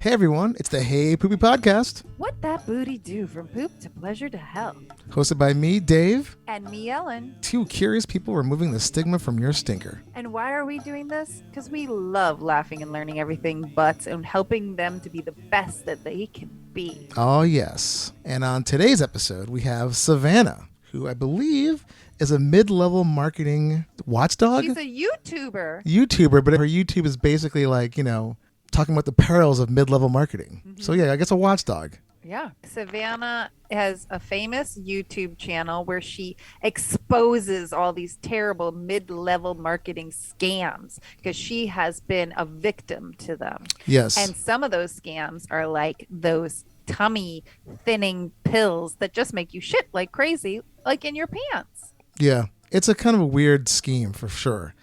Hey everyone, it's the Hey Poopy podcast. What that booty do from poop to pleasure to hell. Hosted by me, Dave. And me, Ellen. Two curious people removing the stigma from your stinker. And why are we doing this? Because we love laughing and learning everything but and helping them to be the best that they can be. Oh yes. And on today's episode, we have Savannah, who I believe is a mid-level marketing watchdog. She's a YouTuber. But her YouTube is basically like, talking about the perils of mid-level marketing. Mm-hmm. So yeah, I guess a watchdog. Yeah. Savannah has a famous YouTube channel where she exposes all these terrible mid-level marketing scams because she has been a victim to them. Yes. And some of those scams are like those tummy thinning pills that just make you shit like crazy, like in your pants. Yeah. It's a kind of a weird scheme for sure.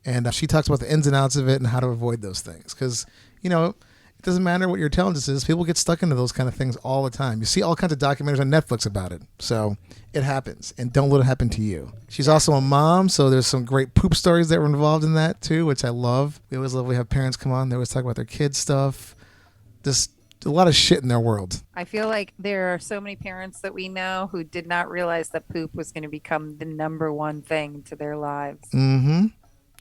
And she talks about the ins and outs of it and how to avoid those things. Because, it doesn't matter what your intelligence is. People get stuck into those kind of things all the time. You see all kinds of documentaries on Netflix about it. So it happens. And don't let it happen to you. She's also a mom. So there's some great poop stories that were involved in that too, which I love. We always love when we have parents come on. They always talk about their kids' stuff. Just a lot of shit in their world. I feel like there are so many parents that we know who did not realize that poop was going to become the number one thing to their lives. Mm-hmm.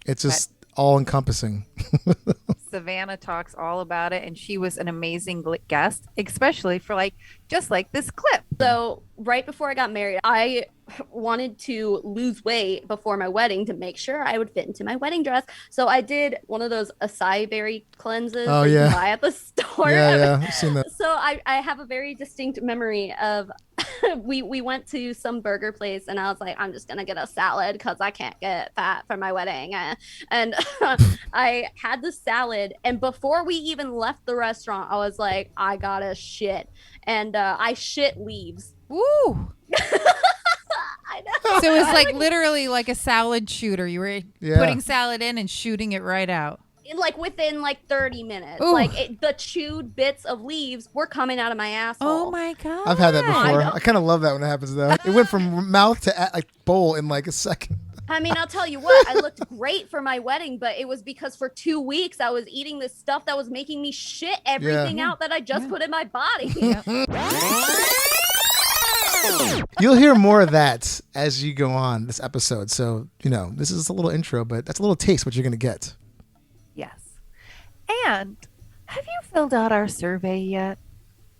It's just all encompassing. Savannah talks all about it, and she was an amazing guest, especially for just like this clip. So right before I got married, I wanted to lose weight before my wedding to make sure I would fit into my wedding dress. So I did one of those acai berry cleanses that you buy at the store. Yeah, I've seen that. So I have a very distinct memory of we went to some burger place and I was like, I'm just gonna get a salad because I can't get fat for my wedding. And I had the salad, and before we even left the restaurant, I was like, I gotta shit. And I shit leaves. Woo! I know. So it was like literally like a salad shooter. You were putting salad in and shooting it right out. Within 30 minutes. Ooh. The chewed bits of leaves were coming out of my asshole. Oh my God. I've had that before. I kind of love that when it happens though. It went from mouth to bowl in a second. I mean, I'll tell you what, I looked great for my wedding, but it was because for 2 weeks I was eating this stuff that was making me shit everything out that I just put in my body. You'll hear more of that as you go on this episode. So, this is a little intro, but that's a little taste what you're going to get. Yes. And have you filled out our survey yet?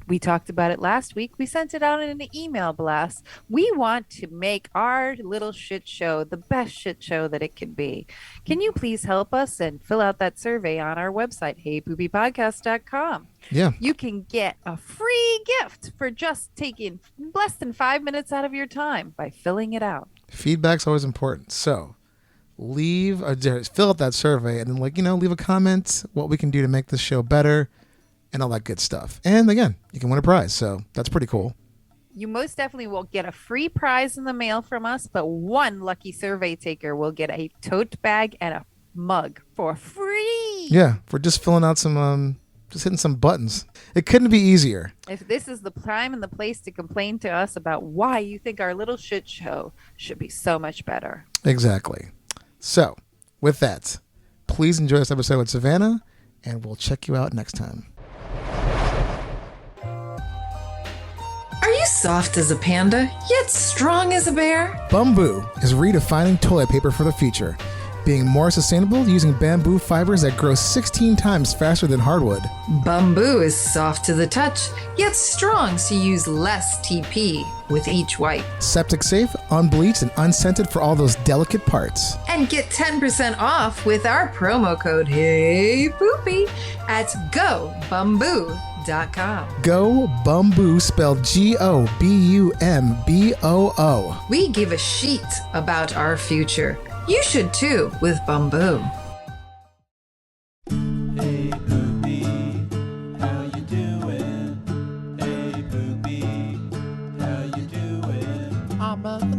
We talked about it last week. We sent it out in an email blast. We want to make our little shit show the best shit show that it can be. Can you please help us and fill out that survey on our website, heypoopypodcast.com. Yeah. You can get a free gift for just taking less than 5 minutes out of your time by filling it out. Feedback's always important. So fill out that survey and then leave a comment, what we can do to make this show better and all that good stuff. And again, you can win a prize. So that's pretty cool. You most definitely will get a free prize in the mail from us, but one lucky survey taker will get a tote bag and a mug for free. Yeah, for just filling out some, just hitting some buttons. It couldn't be easier. If this is the time and the place to complain to us about why you think our little shit show should be so much better. Exactly. So with that, please enjoy this episode with Savannah, and we'll check you out next time. Are you soft as a panda, yet strong as a bear? Bamboo is redefining toilet paper for the future, being more sustainable using bamboo fibers that grow 16 times faster than hardwood. Bamboo is soft to the touch, yet strong so you use less TP with each wipe. Septic safe, unbleached, and unscented for all those delicate parts. And get 10% off with our promo code HeyPoopy at GoBamboo.com. Go Bamboo, spelled GOBUMBOO. We give a sheet about our future. You should too with Bamboo. Hey Poopy, how you doing? Hey Poopy, how you doing?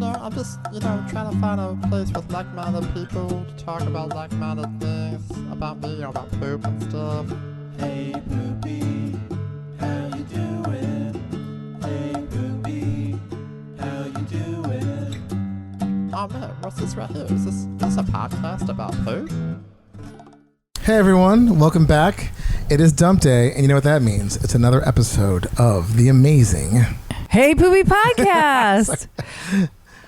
I'm just, trying to find a place with like-minded people to talk about like-minded things about me, about poop and stuff. Hey Poopy, how you doing? Hey Poopy, how you doing? Oh man, what's this right here? Is this a podcast about poop? Hey everyone, welcome back. It is dump day, and you know what that means. It's another episode of the amazing Hey Poopy Podcast.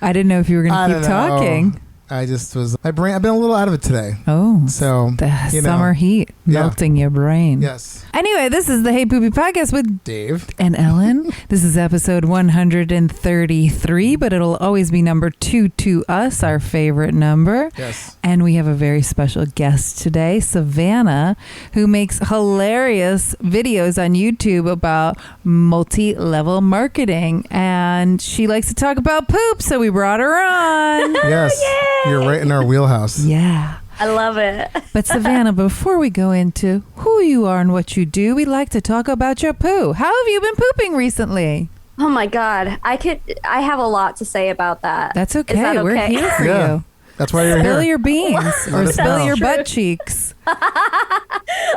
I didn't know if you were going to keep talking. I just was, my brain, I've been a little out of it today. Oh, so the summer heat melting your brain. Yes. Anyway, this is the Hey Poopy Podcast with Dave and Ellen. This is episode 133, but it'll always be number 2 to us, our favorite number. Yes. And we have a very special guest today, Savannah, who makes hilarious videos on YouTube about multi-level marketing. And she likes to talk about poop, so we brought her on. Yes. You're right in our wheelhouse. Yeah. I love it. But Savannah, before we go into who you are and what you do, we'd like to talk about your poo. How have you been pooping recently? Oh my God. I have a lot to say about that. That's okay. Is that okay? We're here for Yeah. you. That's why you're Spill here. your beans or us spill know. your True. butt cheeks.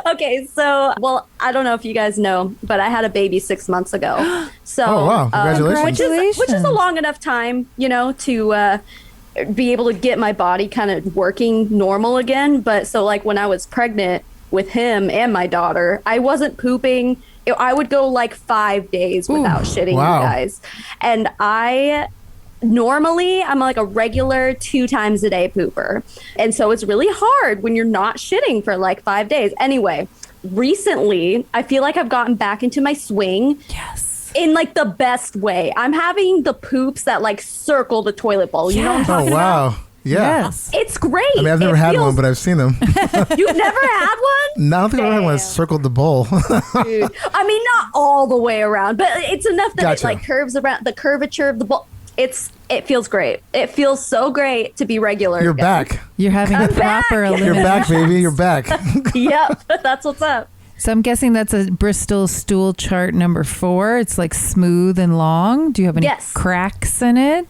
Okay, so, well, I don't know if you guys know, but I had a baby 6 months ago. So, Oh, wow. Congratulations. which is a long enough time, to be able to get my body kind of working normal again. But so like when I was pregnant with him and my daughter, I wasn't pooping. I would go like 5 days without shitting, wow. you guys. And normally I'm like a regular 2 times a day pooper. And so it's really hard when you're not shitting for like 5 days. Anyway, recently I feel like I've gotten back into my swing. Yes. In like the best way. I'm having the poops that like circle the toilet bowl. You know what I'm Oh, talking wow. about? Yeah. Yes. It's great. I mean, I've never had one, but I've seen them. You've never had one? No, I don't think I've ever had one that Damn. circled the bowl. Dude. I mean, not all the way around, but it's enough that Gotcha. it like curves around the curvature of the bowl. It feels great. It feels so great to be regular. You're again. back. You're having I'm a proper back. You're elimination. back, baby. You're back. Yep, that's what's up. So I'm guessing that's a Bristol stool chart number 4. It's like smooth and long. Do you have any Yes. cracks in it?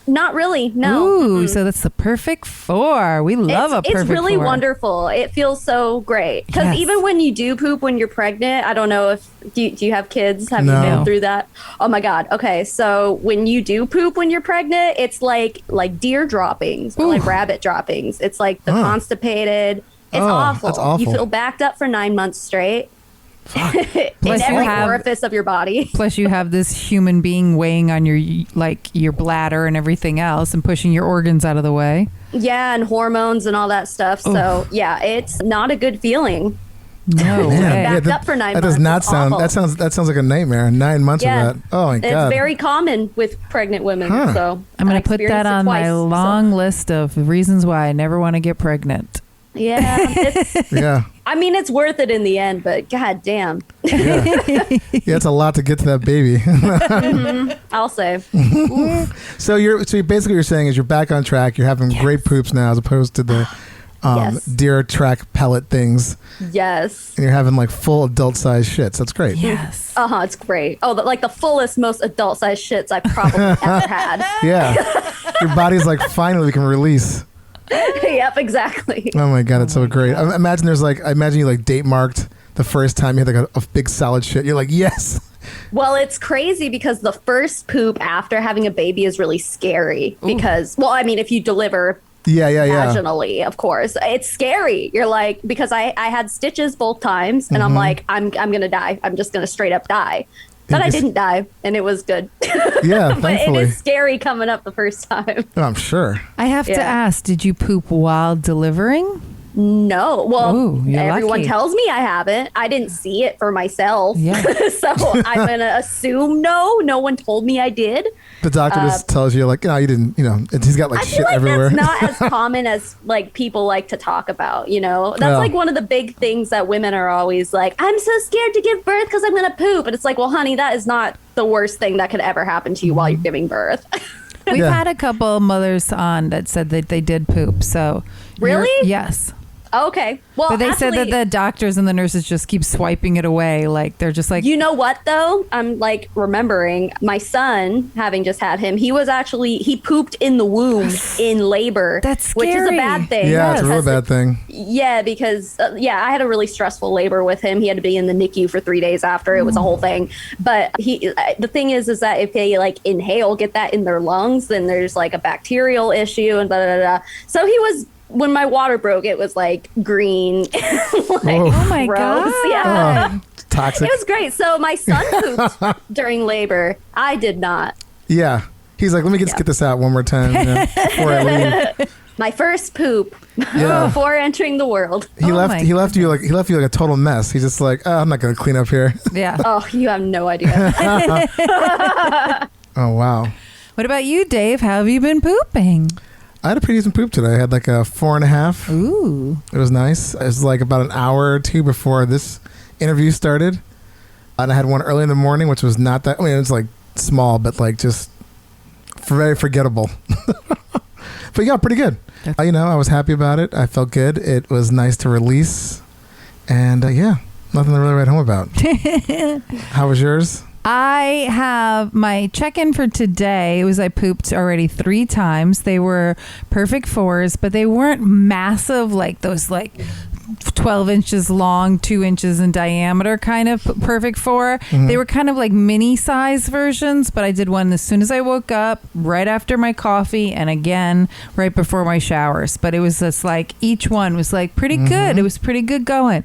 Not really. No. Ooh, so that's the perfect 4. We love a perfect 4. It's really wonderful. It feels so great because Yes. even when you do poop when you're pregnant, I don't know if do you have kids? Have No. you been through that? Oh my God. Okay, so when you do poop when you're pregnant, it's like deer droppings or like rabbit droppings. It's like the constipated. It's Oh, awful. that's awful. You feel backed up for 9 months straight. In Plus you every have- orifice of your body. Plus you have this human being weighing on your bladder and everything else and pushing your organs out of the way. Yeah, and hormones and all that stuff. So yeah, it's not a good feeling. No Man, way. Backed up for 9 that does not months. It's sound. awful. That sounds like a nightmare. 9 months Yeah. of that. Oh my It's God. very common with pregnant women. Huh. So I'm going I to put experienced that it on twice, my so- long list of reasons why I never want to get pregnant. Yeah, Yeah. I mean it's worth it in the end, but god damn, Yeah. It's a lot to get to that baby. I'll say. So basically you're saying is you're back on track. You're having great poops now as opposed to the Yes. deer track pellet things, Yes. and you're having like full adult size shits. That's great. Yes. It's great. Oh, the fullest, most adult sized shits I've probably ever had. Yeah. Your body's like finally we can release. Yep, exactly. Oh my God, it's so great. I imagine you like date marked the first time you had like a big solid shit. You're like, yes. Well, it's crazy because the first poop after having a baby is really scary because, well, I mean, if you deliver Yeah. vaginally, of course, it's scary. You're like, because I had stitches both times and I'm like, I'm going to die. I'm just going to straight up die. But I didn't die and it was good. Yeah, But it thankfully. is scary coming up the first time. Oh, I'm sure. I have to Yeah. ask, did you poop while delivering? No. Well, Ooh, you're everyone lucky. tells me I haven't. I didn't see it for myself. Yeah. So I'm going to assume no. No one told me I did. The doctor just tells you like, no, you didn't. He's got like I shit feel like everywhere. that's not as common as like people like to talk about, That's Yeah. like one of the big things that women are always like, I'm so scared to give birth because I'm going to poop. And it's like, well, honey, that is not the worst thing that could ever happen to you while you're giving birth. We've Yeah. had a couple mothers on that said that they did poop. So Really? Yes. Okay. Well, But they said that actually, the doctors and the nurses just keep swiping it away. Like they're just like, you know what though? I'm like remembering my son, having just had him. He pooped in the womb in labor. That's which is a scary. bad thing. Yeah, it's a real because bad thing. Yeah, because I had a really stressful labor with him. He had to be in the NICU for 3 days after. It was a whole thing. But the thing is that if they like inhale, get that in their lungs, then there's like a bacterial issue and blah blah blah. So he was when my water broke, it was like green. Oh my gross. God. Yeah. Toxic. It was great. So my son pooped during labor. I did not. Yeah. He's like, let me just get this out one more time before I leave. My first poop Yeah. before entering the world. He Oh left. my He left you like a total mess. He's just like, I'm not gonna clean up here. Yeah. Oh, you have no idea. Oh wow. What about you, Dave? How have you been pooping? I had a pretty decent poop today. I had like a 4.5. Ooh. It was nice. It was like about an hour or two before this interview started, and I had one early in the morning, which was not that. I mean, it was like small, but like just very forgettable. But yeah, pretty good. I was happy about it. I felt good. It was nice to release, and yeah, nothing to really write home about. How was yours? I have my check-in for today. It was I pooped already 3 times. They were perfect 4s, but they weren't massive like those like 12 inches long, 2 inches in diameter kind of perfect 4. They were kind of like mini size versions, but I did one as soon as I woke up, right after my coffee, and again right before my showers. But it was just like each one was like pretty good. It was pretty good going.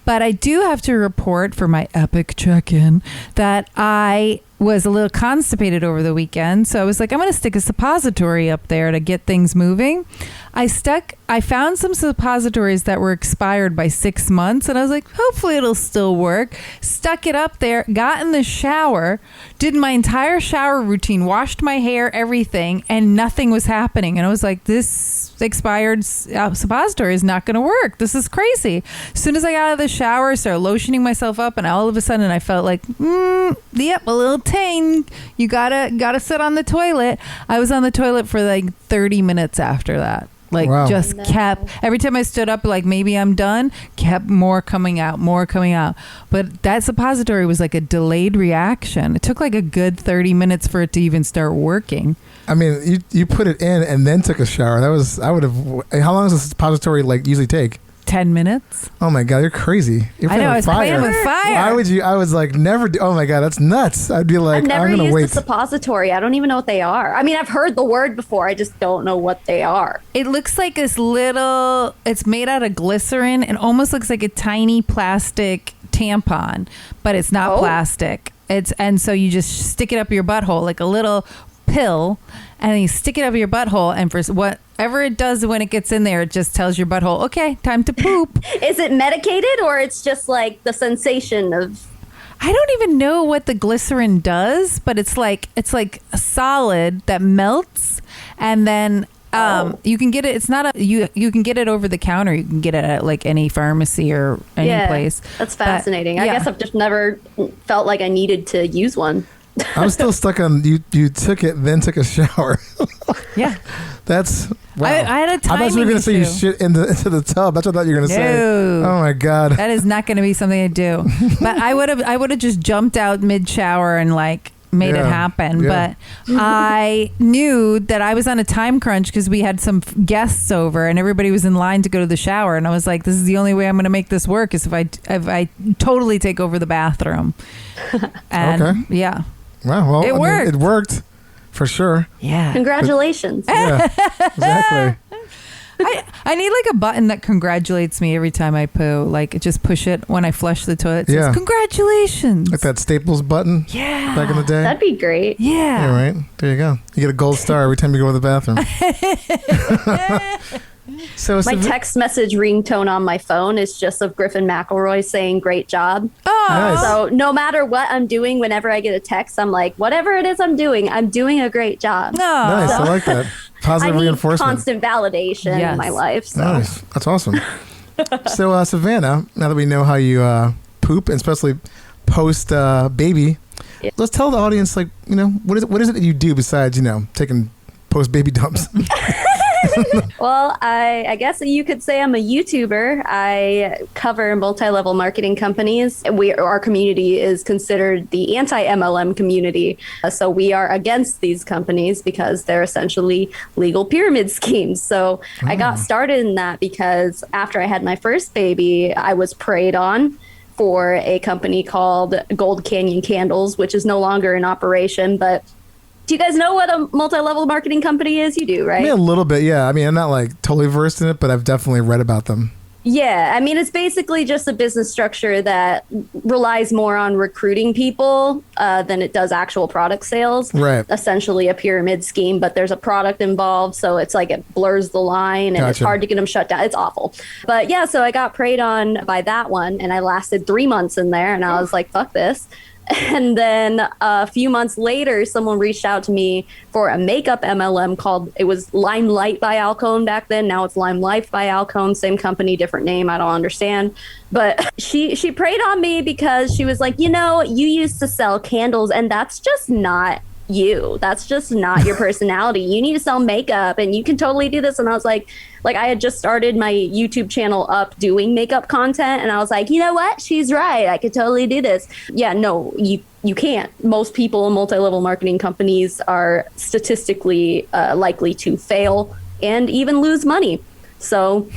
But I do have to report for my epic check-in that I was a little constipated over the weekend. So I was like, I'm going to stick a suppository up there to get things moving. I found some suppositories that were expired by 6 months. And I was like, hopefully it'll still work. Stuck it up there, got in the shower, did my entire shower routine, washed my hair, everything, and nothing was happening. And I was like, this expired suppository is not going to work. This is crazy. As soon as I got out of the shower, started lotioning myself up, and all of a sudden I felt like, yep, a little tang. You gotta sit on the toilet. I was on the toilet for like 30 minutes after that. Like Wow. just kept, every time I stood up, like maybe I'm done, kept more coming out. But that suppository was like a delayed reaction. It took like a good 30 minutes for it to even start working. I mean, you put it in and then took a shower. I would have. How long does a suppository like usually take? 10 minutes. Oh my God, you're crazy. You're I know, I was playing with fire. Why would you? I was like, never do. Oh my God, that's nuts. I'd be like, I've never I'm going to used wait. a suppository. I don't even know what they are. I mean, I've heard the word before. I just don't know what they are. It looks like this little, it's made out of glycerin and almost looks like a tiny plastic tampon, but it's not plastic. And so you just stick it up your butthole like a little pill, and then you stick it up your butthole, and for whatever it does when it gets in there, it just tells your butthole, okay, time to poop. Is it medicated, or it's just like the sensation of... I don't even know what the glycerin does, but it's like a solid that melts, and then you can get it. It's not you can get it over the counter. You can get it at like any pharmacy or any place. That's fascinating. But, I guess I've just never felt like I needed to use one. I'm still stuck on you took it, then took a shower. Yeah. That's wow. I had a I thought you were timing going to say you issue. shit into the tub. That's what I thought you were going to say. No. Oh my God. That is not going to be something I do. But I would have just jumped out mid shower and like made it happen. Yeah. But I knew that I was on a time crunch because we had some guests over and everybody was in line to go to the shower. And I was like, this is the only way I'm going to make this work is if I totally take over the bathroom. And Okay. yeah. Wow. Well, It worked. It worked for sure. Yeah. Congratulations. Yeah. Exactly. I need like a button that congratulates me every time I poo. Like just push it when I flush the toilet. It says, Yeah. congratulations. Like that Staples button Yeah. back in the day. That'd be great. Yeah. Yeah, right. There you go. You get a gold star every time you go to the bathroom. So My text message ringtone on my phone is just of Griffin McElroy saying "great job." Oh, Nice. So no matter what I'm doing, whenever I get a text, I'm like, whatever it is I'm doing a great job. Nice. I like that. I Positive need reinforcement. constant validation Yes. in my life. So. Nice. That's awesome. So, Savannah, now that we know how you poop, and especially post baby, let's tell the audience, like, what is it that you do besides, taking post baby dumps? Well, I guess you could say I'm a YouTuber. I cover multi-level marketing companies. Our community is considered the anti-MLM community. So we are against these companies because they're essentially legal pyramid schemes. So I got started in that because after I had my first baby, I was preyed on for a company called Gold Canyon Candles, which is no longer in operation, but Do you guys know what a multi-level marketing company is? You do, right? I mean, a little bit, yeah. I mean, I'm not like totally versed in it, but I've definitely read about them. Yeah, I mean, it's basically just a business structure that relies more on recruiting people than it does actual product sales. Right. Essentially a pyramid scheme, but there's a product involved, so it's like it blurs the line and it's Gotcha. hard to get them shut down. It's awful. But yeah, so I got preyed on by that one, and I lasted 3 months in there, and I was like, fuck this. And then a few months later, someone reached out to me for a makeup MLM called, it was Limelight by Alcone back then. Now it's Limelight by Alcone, same company, different name. I don't understand. But she preyed on me because she was like, you know, you used to sell candles and that's just not you. That's just not your personality. You need to sell makeup and you can totally do this. And I was like I had just started my YouTube channel up doing makeup content, and I was like, you know what? She's right. I could totally do this. Yeah, no, you can't. Most people in multi-level marketing companies are statistically likely to fail and even lose money. So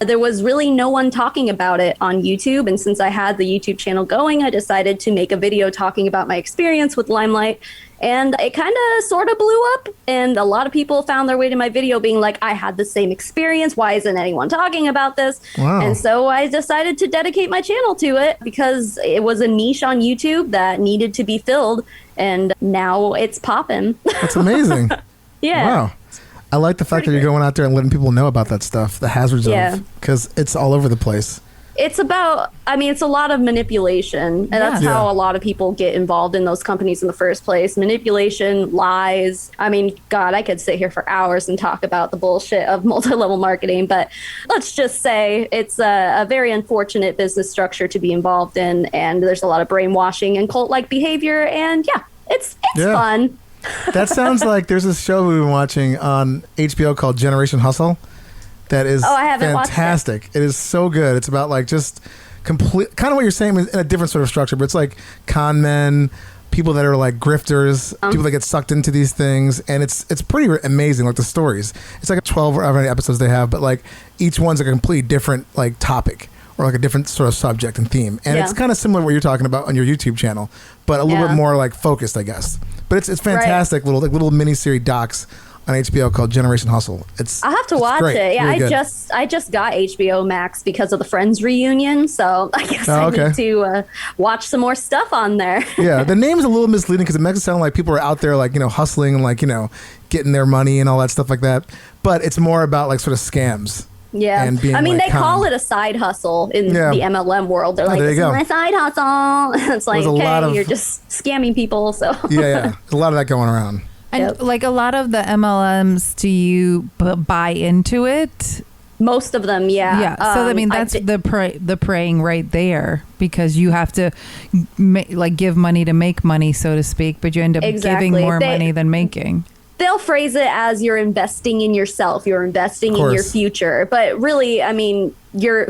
there was really no one talking about it on YouTube. And since I had the YouTube channel going, I decided to make a video talking about my experience with Limelight. And it kind of sort of blew up. And a lot of people found their way to my video being like, I had the same experience. Why isn't anyone talking about this? Wow. And so I decided to dedicate my channel to it because it was a niche on YouTube that needed to be filled. And now it's popping. That's amazing. Yeah. Wow. I like the fact that you're going out there and letting people know about that stuff, the hazards of, because it's all over the place. It's about, I mean, it's a lot of manipulation. And that's Yeah. how a lot of people get involved in those companies in the first place. Manipulation, lies. I mean, God, I could sit here for hours and talk about the bullshit of multi-level marketing. But let's just say it's a very unfortunate business structure to be involved in. And there's a lot of brainwashing and cult-like behavior. And yeah, it's fun. That sounds like there's this show we've been watching on HBO called Generation Hustle. That is I haven't fantastic. watched it. It is so good. It's about like just complete, kind of what you're saying in a different sort of structure, but it's like con men, people that are like grifters, people that get sucked into these things, and it's pretty amazing. Like the stories, it's like 12 or however many episodes they have, but like each one's a complete different like topic or like a different sort of subject and theme, and it's kind of similar to what you're talking about on your YouTube channel, but a little bit more like focused, I guess. But it's fantastic, little mini series docs on HBO called Generation Hustle. I'll have to watch it. Yeah, really I just got HBO Max because of the Friends reunion, so I guess I need to watch some more stuff on there. Yeah, the name is a little misleading because it makes it sound like people are out there like, you know, hustling and like, you know, getting their money and all that stuff like that. But it's more about like sort of scams. Yeah, and being, I mean, like, they call it a side hustle in the MLM world. They're like, there this you is go. my side hustle. It's like, okay, you're just scamming people. So yeah, there's a lot of that going around. And like a lot of the MLMs, do you buy into it? Most of them, yeah. Yeah. So I mean, that's the praying right there, because you have to like give money to make money, so to speak, but you end up giving more money than making. They'll phrase it as you're investing in yourself, you're investing in your future. But really, I mean,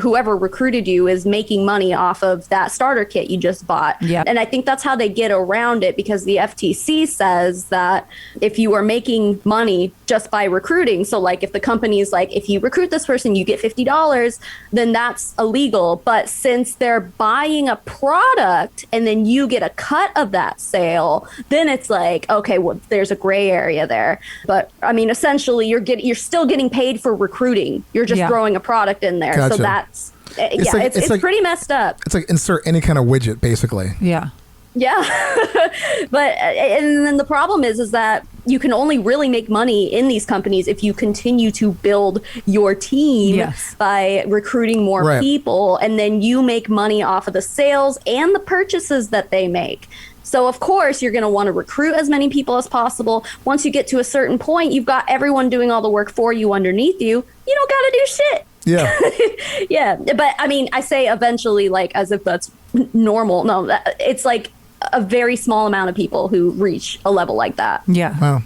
whoever recruited you is making money off of that starter kit you just bought. Yeah. And I think that's how they get around it, because the FTC says that if you are making money just by recruiting, so like if the company is like, if you recruit this person, you get $50, then that's illegal. But since they're buying a product and then you get a cut of that sale, then it's like, okay, well, there's a gray area there. But I mean, essentially you're still getting paid for recruiting. You're just throwing a product in there. Gotcha. So that's, it's like, pretty messed up. It's like insert any kind of widget, basically. Yeah. Yeah. But, and then the problem is that you can only really make money in these companies if you continue to build your team by recruiting more people. And then you make money off of the sales and the purchases that they make. So, of course, you're going to want to recruit as many people as possible. Once you get to a certain point, you've got everyone doing all the work for you underneath you. You don't got to do shit. Yeah. Yeah. But I mean, I say eventually, like, as if that's normal. No, it's like a very small amount of people who reach a level like that. Yeah. Wow.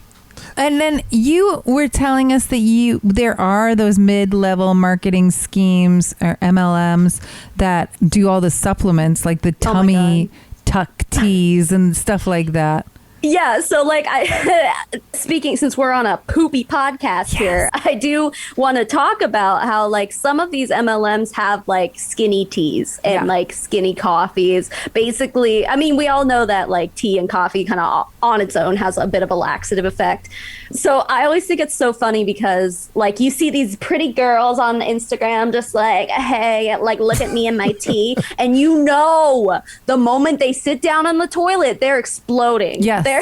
And then you were telling us that there are those mid-level marketing schemes or MLMs that do all the supplements, like the tummy tuck teas and stuff like that. Yeah, so like I speaking, since we're on a poopy podcast here, I do want to talk about how like some of these MLMs have like skinny teas and like skinny coffees. Basically, I mean, we all know that like tea and coffee kind of on its own has a bit of a laxative effect. So I always think it's so funny because like you see these pretty girls on Instagram just like, hey, like look at me and my tea, and you know the moment they sit down on the toilet, they're exploding. Yes. They're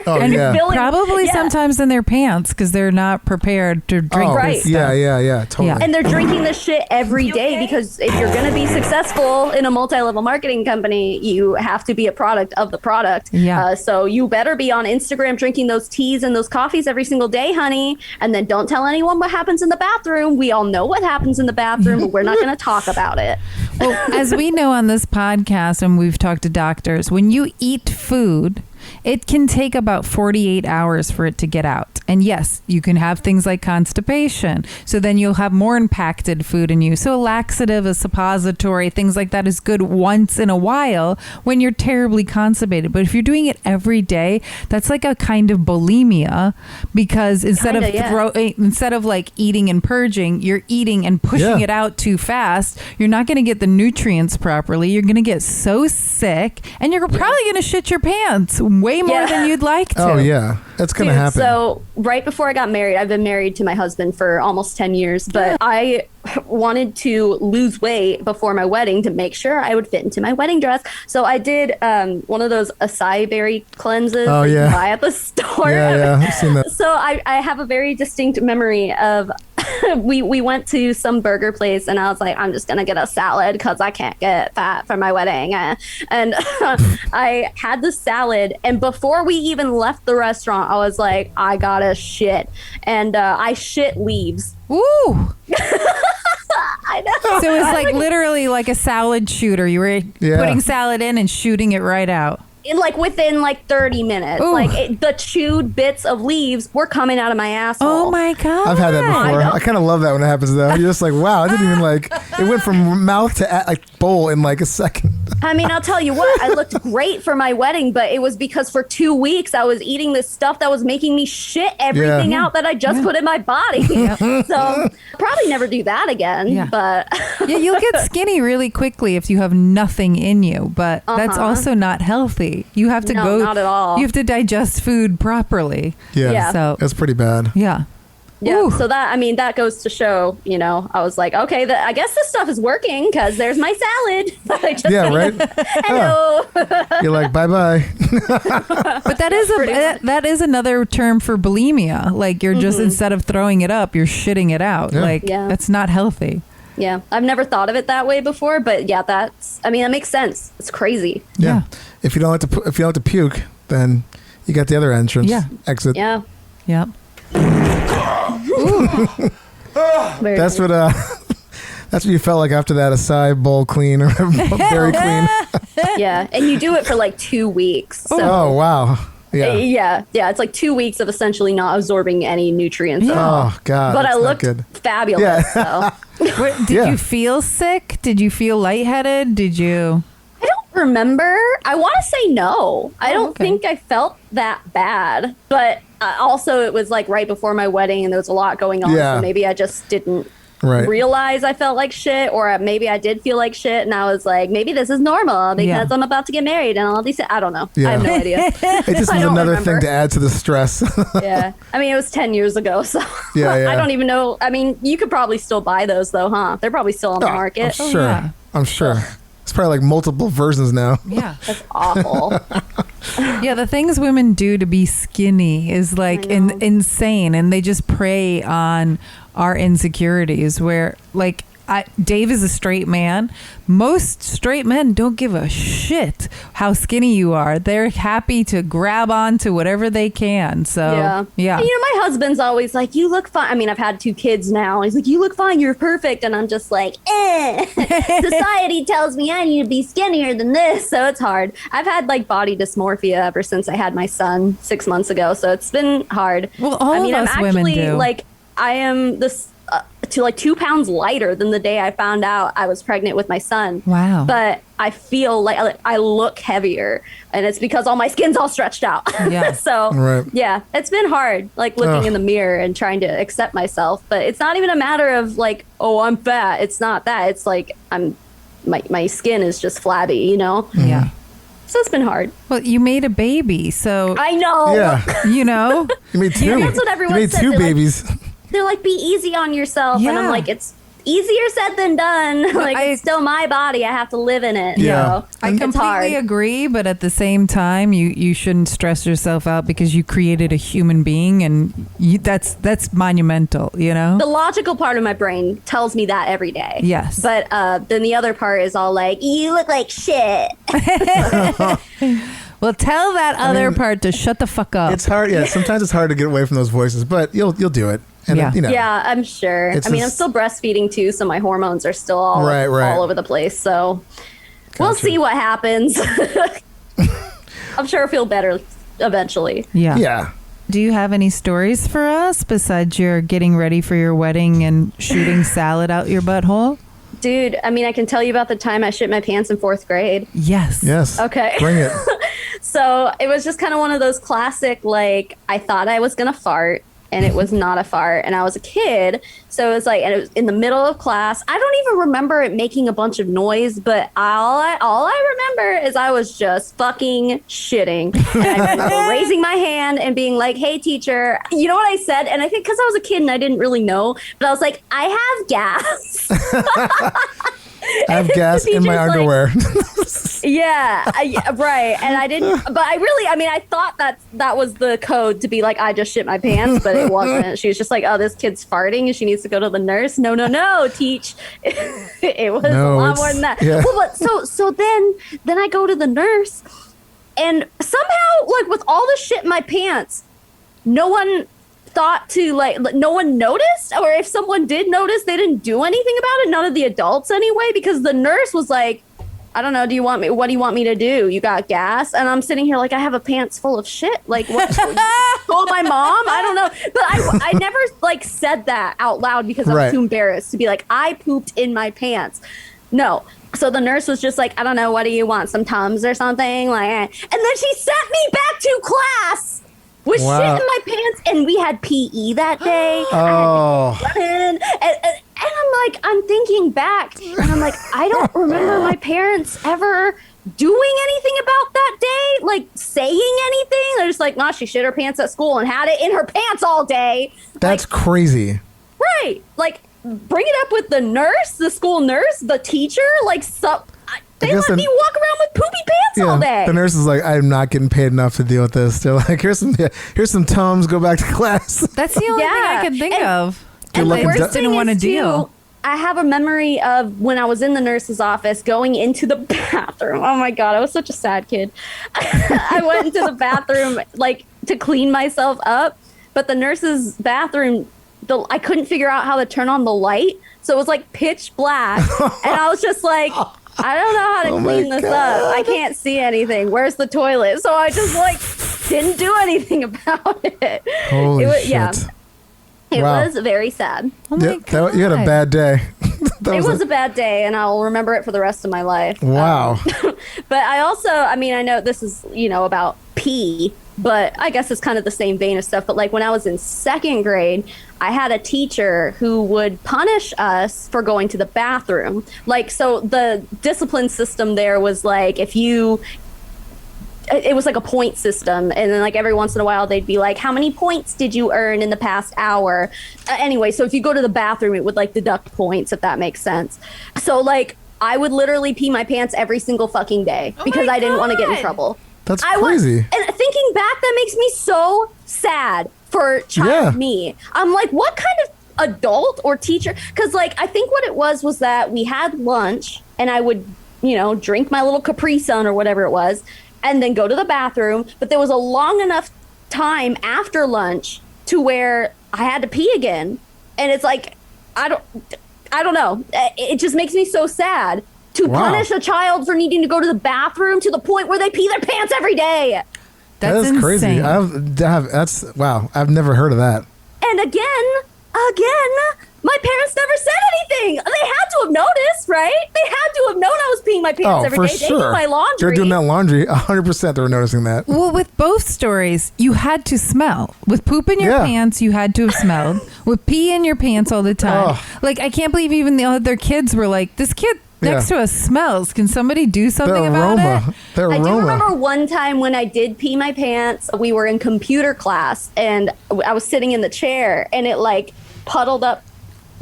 And filling, Probably sometimes in their pants because they're not prepared to drink Right. this stuff. Yeah, totally. Yeah. and they're drinking this shit every day because if you're going to be successful in a multi-level marketing company, you have to be a product of the product. Yeah. So you better be on Instagram drinking those teas and those coffees every single day, honey. And then don't tell anyone what happens in the bathroom. We all know what happens in the bathroom, but we're not going to talk about it. Well, as we know on this podcast, and we've talked to doctors, when you eat food, it can take about 48 hours for it to get out. And yes, you can have things like constipation. So then you'll have more impacted food in you. So a laxative, a suppository, things like that is good once in a while when you're terribly constipated. But if you're doing it every day, that's like a kind of bulimia, because instead of like eating and purging, you're eating and pushing it out too fast. You're not going to get the nutrients properly. You're going to get so sick, and you're probably going to shit your pants way more than you'd like to. Oh yeah, that's gonna happen. So right before I got married, I've been married to my husband for almost 10 years, but I wanted to lose weight before my wedding to make sure I would fit into my wedding dress. So I did one of those acai berry cleanses that you buy at the store. Yeah, I've seen that. So I have a very distinct memory of we went to some burger place and I was like, I'm just gonna get a salad because I can't get fat for my wedding, and I had the salad, and before we even left the restaurant I was like, I gotta shit, and I shit leaves. Ooh. I know. So it's like literally like a salad shooter. You were putting salad in and shooting it right out. Like within like 30 minutes. Ooh. Like the chewed bits of leaves were coming out of my asshole. Oh my God. I've had that before. I kind of love that when it happens though. You're just like, wow, I didn't even like, it went from mouth to like bowl in like a second. I mean, I'll tell you what, I looked great for my wedding, but it was because for 2 weeks I was eating this stuff that was making me shit everything out that I just put in my body. So I'll probably never do that again. But yeah, you'll get skinny really quickly if you have nothing in you, but that's also not healthy. You have to not at all. You have to digest food properly. Yeah. So that's pretty bad. yeah. yeah, Ooh. so that, I mean, that goes to show, you know, I was like, okay, I guess this stuff is working because there's my salad. I just Right? Hello. You're like, bye-bye. But that is another term for bulimia. Like you're just, instead of throwing it up, you're shitting it out. Yeah. Like that's not healthy. Yeah, I've never thought of it that way before, but yeah, that makes sense. It's crazy. Yeah. If you don't have to puke, then you got the other entrance. Yeah. Exit. Yeah. Yep. That's what that's what you felt like after that acai bowl clean or very clean. Yeah, and you do it for like 2 weeks. So. Oh wow. Yeah. Yeah. It's like 2 weeks of essentially not absorbing any nutrients at all. Oh God. But I that's not looked good. fabulous. So. Did you feel sick? Did you feel lightheaded? Did you? I don't remember. I want to say no. I don't think I felt that bad. But also, it was like right before my wedding, and there was a lot going on. Yeah. So maybe I just didn't Right. realize I felt like shit, or maybe I did feel like shit, and I was like, maybe this is normal because I'm about to get married and all these. I don't know. Yeah. I have no idea. It just I was don't another remember. thing to add to the stress. Yeah. I mean, it was 10 years ago, so Yeah. I don't even know. I mean, you could probably still buy those, though, huh? They're probably still on the market. I'm sure. yeah. I'm sure. It's probably like multiple versions now. Yeah. That's awful. Yeah, the things women do to be skinny is like insane, and they just prey on our insecurities. Where like Dave is a straight man. Most straight men don't give a shit how skinny you are. They're happy to grab on to whatever they can. So yeah. And, you know, my husband's always like, you look fine. I mean, I've had 2 kids now. He's like, you look fine. You're perfect. And I'm just like, society tells me I need to be skinnier than this. So it's hard. I've had like body dysmorphia ever since I had my son 6 months ago. So it's been hard. Well, all of us I'm women actually do. like, I am this. to like 2 pounds lighter than the day I found out I was pregnant with my son. Wow. But I feel like I look heavier, and it's because all my skin's all stretched out. Yeah. So Right. yeah, it's been hard, like looking in the mirror and trying to accept myself. But it's not even a matter of like, oh, I'm fat. It's not that. It's like my skin is just flabby, you know? Yeah. So it's been hard. Well, you made a baby, so I know. Yeah. you know. You made two. That's what everyone you made says. 2 They're like- babies. They're like, be easy on yourself. And I'm Yeah. like, it's easier said than done. Like, I- it's still my body. I have to live in it. Yeah. So I it's completely hard. agree, but at the same time, you shouldn't stress yourself out because you created a human being, and that's monumental, you know? The logical part of my brain tells me that every day. Yes. But then the other part is all like, you look like shit. Well, tell that other part to shut the fuck up. It's hard. Yeah, sometimes it's hard to get away from those voices, but you'll do it. And Yeah. you know. Yeah, I'm sure. It's I mean, I'm just- still breastfeeding too, so my hormones are still all, Right. all over the place. So we'll Gotcha. see what happens. I'm sure I'll feel better eventually. yeah. Yeah. Do you have any stories for us besides your getting ready for your wedding and shooting salad out your butthole? Dude, I mean, I can tell you about the time I shit my pants in 4th grade. Yes. Yes. Okay. Bring it. So it was just kind of one of those classic, like, I thought I was going to fart, and it was not a fart, and I was a kid. So it was like, and it was in the middle of class. I don't even remember it making a bunch of noise, but all I remember is I was just fucking shitting. And I remember raising my hand and being like, hey, teacher, you know what I said? And I think because I was a kid and I didn't really know, but I was like, I have gas. I have gas in my teacher's like- underwear. Yeah, right. And I didn't, but I thought that was the code to be like, I just shit my pants, but it wasn't. She was just like, oh, this kid's farting and she needs to go to the nurse. No, teach. It was No, a lot it's- more than that. yeah. Well, but so then I go to the nurse, and somehow, like, with all the shit in my pants, no one thought to, like, no one noticed, or if someone did notice, they didn't do anything about it. None of the adults anyway, because the nurse was like, I don't know, what do you want me to do? You got gas? And I'm sitting here like, I have a pants full of shit. Like, what? Call my mom? I don't know. But I never, like, said that out loud because I was Right. too embarrassed to be like, I pooped in my pants. No. So the nurse was just like, I don't know, what do you want? Some Tums or something? Like, and then she sent me back to class with Wow. shit in my pants. And we had PE that day. Oh. And I'm thinking back, and I'm like, I don't remember my parents ever doing anything about that day, like saying anything. They're just like, nah, she shit her pants at school and had it in her pants all day. That's crazy. Right. Like, bring it up with the nurse, the school nurse, the teacher. Like, they guess let me walk around with poopy pants all day. The nurse is like, I'm not getting paid enough to deal with this. They're like, here's some Tums, go back to class. That's the only thing I can think of. And luck the and worst du- thing didn't want to is, deal. too, I have a memory of when I was in the nurse's office going into the bathroom. Oh my God, I was such a sad kid. I went into the bathroom like to clean myself up, but the nurse's bathroom, I couldn't figure out how to turn on the light. So it was like pitch black. And I was just like, I don't know how to Oh my clean this up. I can't see anything. Where's the toilet? So I just like didn't do anything about it. Holy it was, shit. Yeah. It Wow. was very sad. Oh my You had a God. bad day. It was a bad day, and I'll remember it for the rest of my life. Wow. But I also, I know this is, about pee, but I guess it's kind of the same vein of stuff. But like when I was in 2nd grade, I had a teacher who would punish us for going to the bathroom. Like, so the discipline system there was like, it was like a point system, and then like every once in a while they'd be like, how many points did you earn in the past hour? Anyway, so if you go to the bathroom, it would like deduct points, if that makes sense. So like I would literally pee my pants every single fucking day because I didn't want to get in trouble. That's And crazy. thinking back, that makes me so sad for child me. I'm like, what kind of adult or teacher? Because like I think what it was that we had lunch, and I would drink my little Capri Sun or whatever it was, and then go to the bathroom. But there was a long enough time after lunch to where I had to pee again. And it's like, I don't know. It just makes me so sad to punish a child for needing to go to the bathroom to the point where they pee their pants every day. That That's is crazy. insane. That's wow. I've never heard of that. And again, My parents never said anything. They had to have noticed, right? They had to have known I was peeing my pants every for day. They sure. do my laundry. They're doing that laundry 100%. They were noticing that. Well, with both stories, you had to smell. With poop in your Yeah. pants, you had to have smelled. With pee in your pants all the time. Oh. Like, I can't believe even the other kids were like, this kid next to us smells. Can somebody do something The about aroma. it? The I do aroma. remember one time when I did pee my pants. We were in computer class, and I was sitting in the chair, and it like puddled up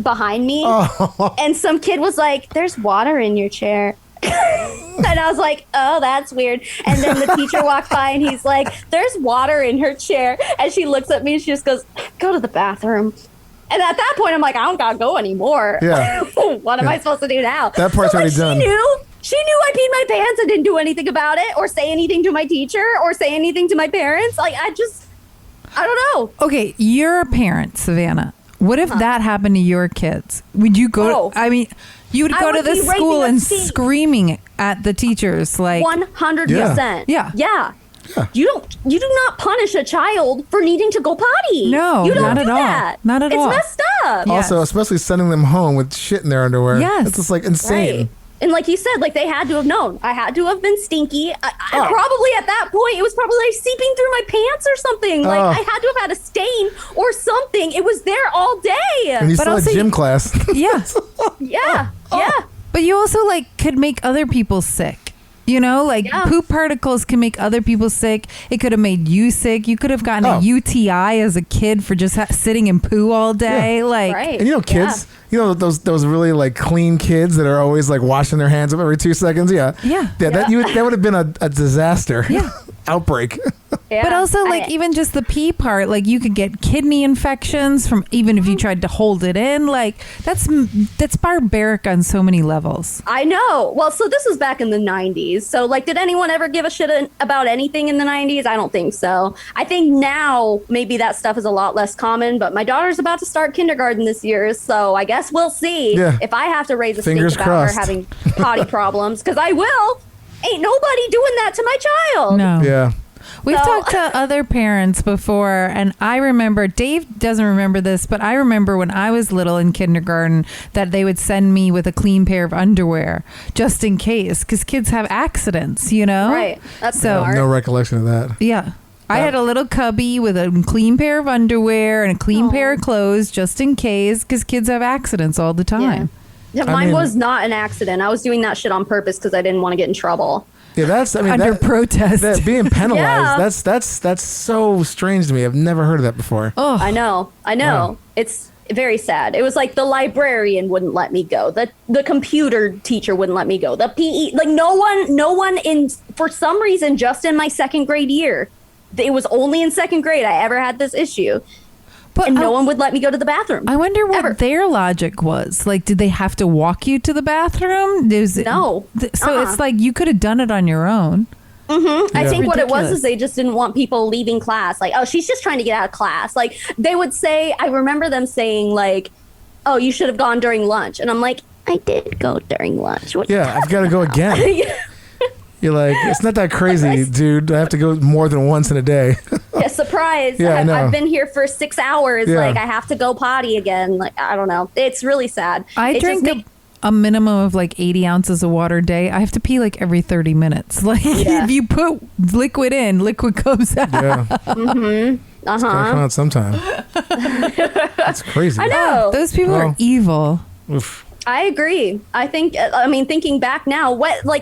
behind me. Oh. And some kid was like, "There's water in your chair." And I was like, "Oh, that's weird." And then the teacher walked by, and he's like, "There's water in her chair." And she looks at me, and she just goes, "Go to the bathroom." And at that point, I'm like, I don't gotta go anymore. Yeah. What am I supposed to do now? That part's already done. She knew I peed my pants and didn't do anything about it, or say anything to my teacher, or say anything to my parents. Like, I don't know. Okay, you're a parent, Savannah. What if that happened to your kids? Would you go? Oh. I mean, you would I go to would the be raising school a and stink. screaming at the teachers, like, 100%. Yeah. Yeah. You do not punish a child for needing to go potty. No, you don't not do at all. that. Not at it's all. It's messed up. Yeah. Also, especially sending them home with shit in their underwear. Yes. It's just like insane. Right. And like you said, like they had to have known. I had to have been stinky. I probably at that point, it was probably like seeping through my pants or something. Like I had to have had a stain or something. It was there all day. And you But still also had gym class. yeah. Yeah. Yeah. But you also like could make other people sick. You know, like Yeah. poop particles can make other people sick. It could have made you sick. You could have gotten a UTI as a kid for just sitting in poo all day. Like, Right. And you know, kids, you know those really like clean kids that are always like washing their hands up every 2 seconds. Yeah. That would have been a disaster. Yeah. Outbreak. Yeah. But also, like, even just the pee part, like, you could get kidney infections from even if you tried to hold it in. Like, that's barbaric on so many levels. I know. Well, so this was back in the 90s. So, like, did anyone ever give a shit about anything in the 90s? I don't think so. I think now maybe that stuff is a lot less common, but my daughter's about to start kindergarten this year, so I guess we'll see if I have to raise a Fingers stink about crossed. her having potty problems, because I will. Ain't nobody doing that to my child. No. Yeah. We've So- talked to other parents before, and I remember, Dave doesn't remember this, but I remember when I was little in kindergarten that they would send me with a clean pair of underwear just in case, because kids have accidents, you know? Right. That's So- smart. No recollection of that. Yeah. I had a little cubby with a clean pair of underwear and a clean pair of clothes just in case, because kids have accidents all the time. Yeah, mine was not an accident. I was doing that shit on purpose because I didn't want to get in trouble. Yeah, that's Under protest. That being penalized. Yeah. That's so strange to me. I've never heard of that before. Oh, I know. Wow. It's very sad. It was like the librarian wouldn't let me go. The computer teacher wouldn't let me go. The PE, like no one in, for some reason, just in my second grade year, it was only in second grade I ever had this issue. but And no one would let me go to the bathroom. I wonder what Ever. their logic was. Like, did they have to walk you to the bathroom? No. So it's like you could have done it on your own. I think what it was Ridiculous. is they just didn't want people leaving class. Like, oh, she's just trying to get out of class. Like, they would say, I remember them saying, like, oh, you should have gone during lunch. And I'm like, I did go during lunch. What Yeah, I've got to go again. You're like, it's not that crazy, dude. I have to go more than once in a day. Yeah, surprise. Yeah, I know. I've been here for 6 hours. Yeah. Like, I have to go potty again. Like, I don't know. It's really sad. I It just drink a minimum of like 80 ounces of water a day. I have to pee like every 30 minutes. Like, Yeah. if you put liquid in, liquid comes out. Yeah. Gotta come out sometime. That's crazy. I know. Those people Well. are evil. Oof. I agree. I think, I mean, thinking back now,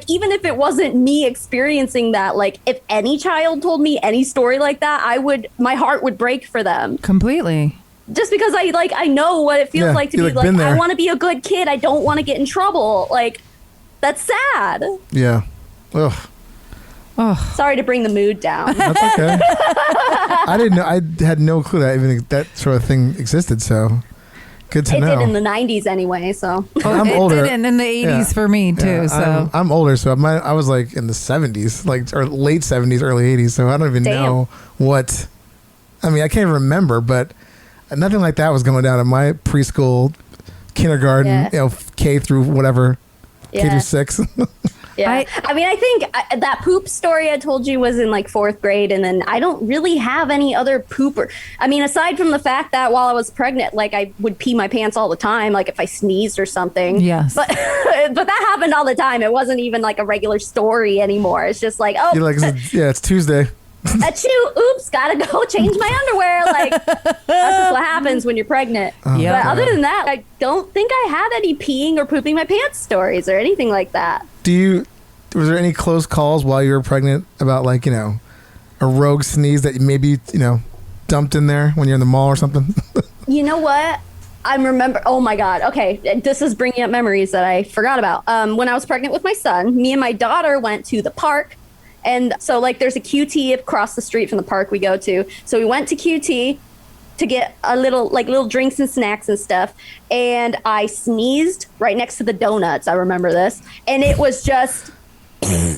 even if it wasn't me experiencing that, like, if any child told me any story like that, my heart would break for them. Completely. Just because I know what it feels Yeah, like to you, be like, like, been there. I want to be a good kid. I don't want to get in trouble. Like, that's sad. Yeah. Ugh. Sorry to bring the mood down. That's okay. I didn't know. I had no clue that even that sort of thing existed. So good to It know. did in the 90s anyway, so. I'm it older. did in the 80s Yeah. for me too. Yeah, So I'm older, so I was like in the 70s, like or late 70s, early 80s. So I don't even Damn. know what. I mean, I can't even remember, but nothing like that was going down in my preschool, kindergarten, Yeah. K through whatever, K Yeah. through 6. Yeah. I mean, I think that poop story I told you was in like 4th grade. And then I don't really have any other pooper. I mean, aside from the fact that while I was pregnant, like I would pee my pants all the time, like if I sneezed or something. Yes. But that happened all the time. It wasn't even like a regular story anymore. It's just like, oh, You're like, it's Tuesday. achoo, oops, gotta go change my underwear. Like, that's just what happens when you're pregnant. Yeah. But other than that, I don't think I had any peeing or pooping my pants stories or anything like that. Was there any close calls while you were pregnant about like, a rogue sneeze that maybe, dumped in there when you're in the mall or something? You know what? I remember, oh my God. Okay. This is bringing up memories that I forgot about. When I was pregnant with my son, me and my daughter went to the park. And so like there's a QT across the street from the park we go to. So we went to QT to get a little drinks and snacks and stuff. And I sneezed right next to the donuts. I remember this. And it was just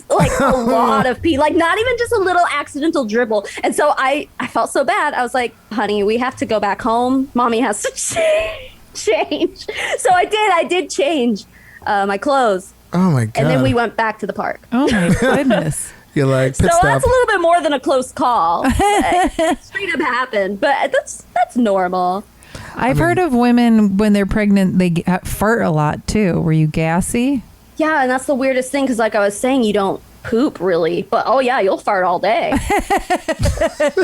like a lot of pee, like not even just a little accidental dribble. And so I felt so bad. I was like, honey, we have to go back home. Mommy has to change. So I did change my clothes. Oh my God. And then we went back to the park. Oh my goodness. You're like, So pit stop. that's a little bit more than a close call. Straight up happened, but that's normal. I've heard of women when they're pregnant, they fart a lot too. Were you gassy? Yeah, and that's the weirdest thing because, like I was saying, you don't poop really, but oh yeah, you'll fart all day.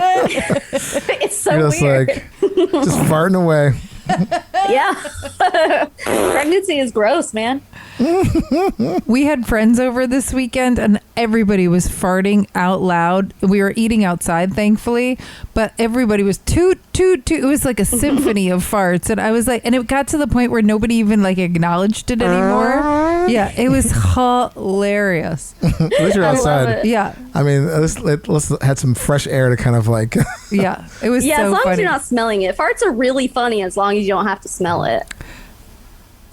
It's so You're just weird. like, just farting away. Yeah, pregnancy is gross, man. We had friends over this weekend and everybody was farting out loud. We were eating outside, thankfully, but everybody was toot, toot, toot. It was like a symphony of farts. And I was like, and it got to the point where nobody even like acknowledged it anymore. Yeah, it was hilarious. At least you're I love outside. it. Yeah, I mean, let's had some fresh air to kind of like. yeah. It was Yeah, so as long as funny. you're not smelling it. Farts are really funny as long as you don't have to smell it.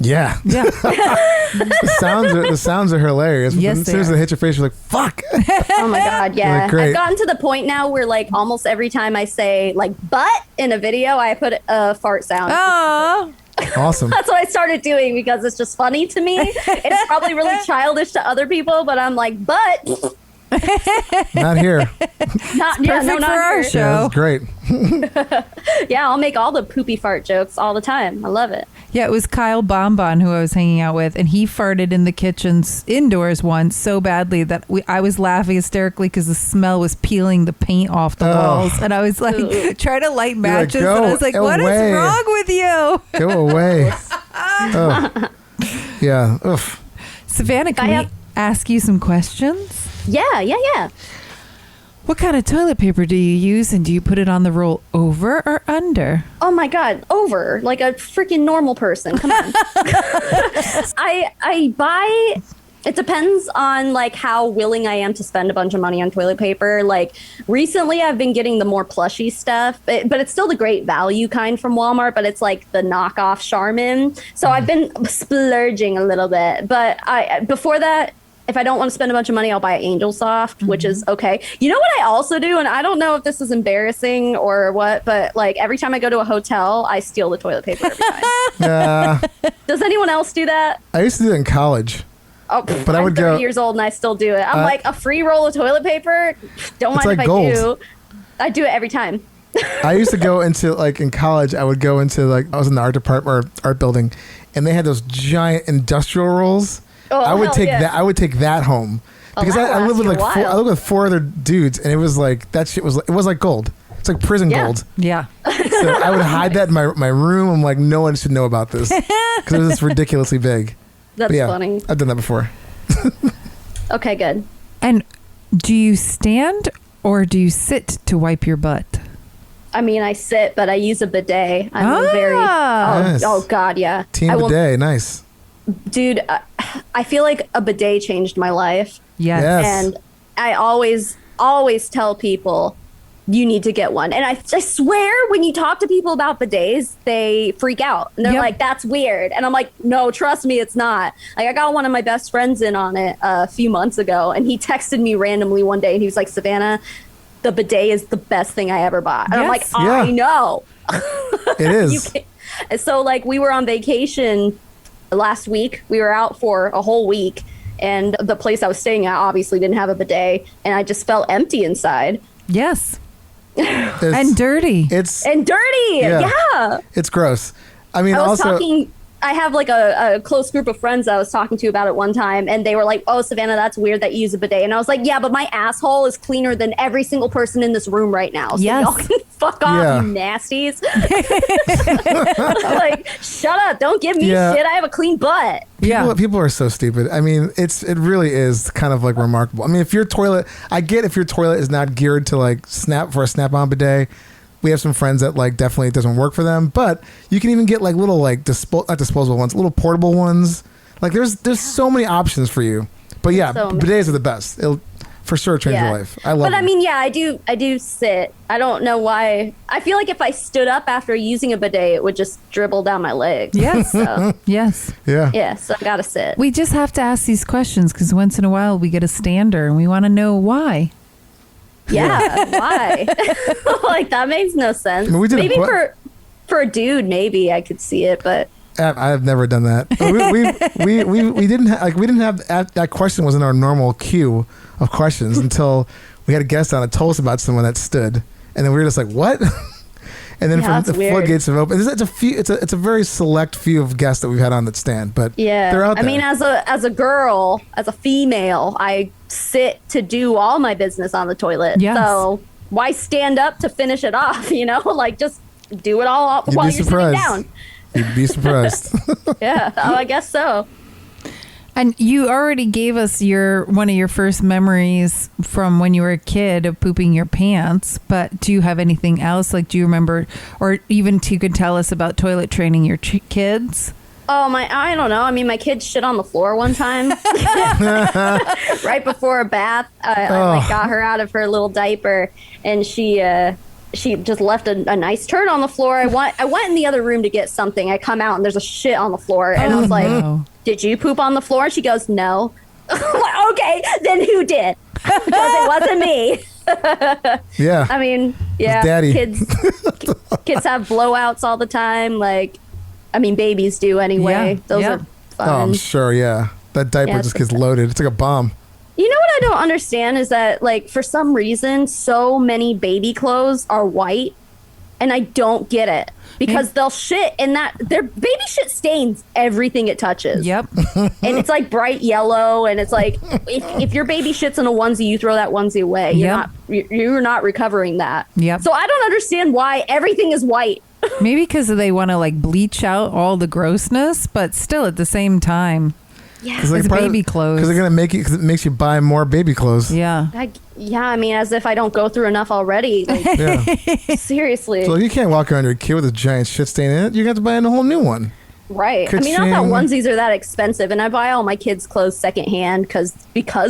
Yeah. Yeah. The sounds are hilarious. Yes, As they soon as are. they hit your face, you're like, fuck. Oh my God, yeah. Like, great. I've gotten to the point now where like almost every time I say like butt in a video, I put a fart sound. Oh, Awesome. That's what I started doing because it's just funny to me. It's probably really childish to other people, but I'm like, but Not here. not perfect for our here. show. Yeah, that's great. Yeah, I'll make all the poopy fart jokes all the time. I love it. Yeah, it was Kyle Bonbon who I was hanging out with, and he farted in the kitchens indoors once so badly that I was laughing hysterically because the smell was peeling the paint off the walls, and I was like trying to light You're like, matches, and I was like, "What is away. wrong with you?" Go away. Oh. Yeah. Oof. Savannah, can we ask you some questions? Yeah. What kind of toilet paper do you use, and do you put it on the roll over or under? Oh my God, over like a freaking normal person. Come on. I buy. It depends on like how willing I am to spend a bunch of money on toilet paper. Like recently I've been getting the more plushy stuff, but it's still the great value kind from Walmart, but it's like the knockoff Charmin. So I've been splurging a little bit, but before that, if I don't want to spend a bunch of money, I'll buy Angel Soft, which is okay. You know what I also do? And I don't know if this is embarrassing or what, but like every time I go to a hotel, I steal the toilet paper every time. Yeah. Does anyone else do that? I used to do that in college. Oh, But I I'm would 30 go- years old and I still do it. I'm like, a free roll of toilet paper? Don't It's mind like if I gold. do. I do it every time. I used to go into like in college. I would go into like I was in the art department or art building, and they had those giant industrial rolls. Oh, I would hell take yeah. that. I would take that home because that I lived with lasts like you a four, I while. lived with 4 other dudes, and it was like that shit was. It was like gold. It's like prison Yeah. gold. Yeah. So I would hide that in my room. I'm like, no one should know about this because it was just ridiculously big. That's But yeah, funny. I've done that before. Okay, good. And do you stand or do you sit to wipe your butt? I mean, I sit, but I use a bidet. I'm a very. Nice. Oh God, yeah. Team I will- bidet, nice. Dude, I feel like a bidet changed my life. Yes. Yes. And I always tell people you need to get one. And I swear when you talk to people about bidets, they freak out. And they're Yep. like, that's weird. And I'm like, no, trust me, it's not. Like I got one of my best friends in on it a few months ago. And he texted me randomly one day and he was like, Savannah, the bidet is the best thing I ever bought. And I'm like, Yes. I Yeah. know. It is. And so like we were on vacation last week. We were out for a whole week and the place I was staying at obviously didn't have a bidet, and I just felt empty inside. Yes. It's- And dirty. It's And dirty. Yeah. it's gross. I mean, I was also talking. I have like a close group of friends I was talking to about it one time, and they were like, "Oh, Savannah, that's weird that you use a bidet." And I was like, "Yeah, but my asshole is cleaner than every single person in this room right now. So Yes. y'all can fuck off, Yeah. you nasties." I'm like, shut up! Don't give me Yeah. shit. I have a clean butt. people are so stupid. I mean, it really is kind of like remarkable. I mean, if your toilet, I get if your toilet is not geared to like a snap-on bidet. We have some friends that like definitely it doesn't work for them, but you can even get like little like not disposable ones, little portable ones. Like there's so many options for you. But yeah, So many. bidets are the best. It'll for sure change your life. I love But I them. mean, yeah, I do sit. I don't know why. I feel like if I stood up after using a bidet, it would just dribble down my legs. Yes. So, Yes. Yeah. yeah, so I gotta sit. We just have to ask these questions because once in a while we get a stander and we want to know why. Yeah, why? Like that makes no sense. I mean, we did a maybe bu- for a dude, maybe I could see it, but I've never done that. We didn't have that question was in our normal queue of questions until we had a guest on that told us about someone that stood, and then we were just like, what? And then Yeah, from that's the weird. floodgates have opened. It's a very select few of guests that we've had on that stand, but yeah. they're out there. I mean, as a girl, as a female, I sit to do all my business on the toilet. Yes. So why stand up to finish it off? You know, like just do it all You'd while be you're surprised. sitting down. You'd be surprised. Yeah. Oh, I guess so. And you already gave us one of your first memories from when you were a kid of pooping your pants, but do you have anything else? Like, do you remember, or even you could tell us about toilet training your kids? Oh I don't know. I mean, my kid shit on the floor one time, right before a bath. I like got her out of her little diaper, and she just left a nice turd on the floor. I went in the other room to get something. I come out and there's a shit on the floor, and I was like, no. "Did you poop on the floor?" She goes, "No." I'm like, okay, then who did? Because it wasn't me. Yeah. I mean, yeah, Daddy. kids have blowouts all the time. Like, I mean, babies do anyway. Yeah, Those yeah. are Oh, fun. I'm sure. Yeah. That diaper Yeah, just it's gets loaded. It's like a bomb. You know what I don't understand is that, like, for some reason, so many baby clothes are white, and I don't get it because they'll shit and their baby shit stains everything it touches. Yep. And it's like bright yellow, and it's like if your baby shits in a onesie, you throw that onesie away. Yep. You're not recovering that. Yep. So I don't understand why everything is white. Maybe because they want to like bleach out all the grossness, but still at the same time. Yeah. It's baby clothes. Because they're gonna make it. Because it makes you buy more baby clothes. Yeah. I mean, as if I don't go through enough already. Like, Yeah. seriously. So you can't walk around your kid with a giant shit stain in it. You're gonna have to buy a whole new one. Right. I mean, not that Ka-ching. onesies are that expensive, and I buy all my kids' clothes secondhand because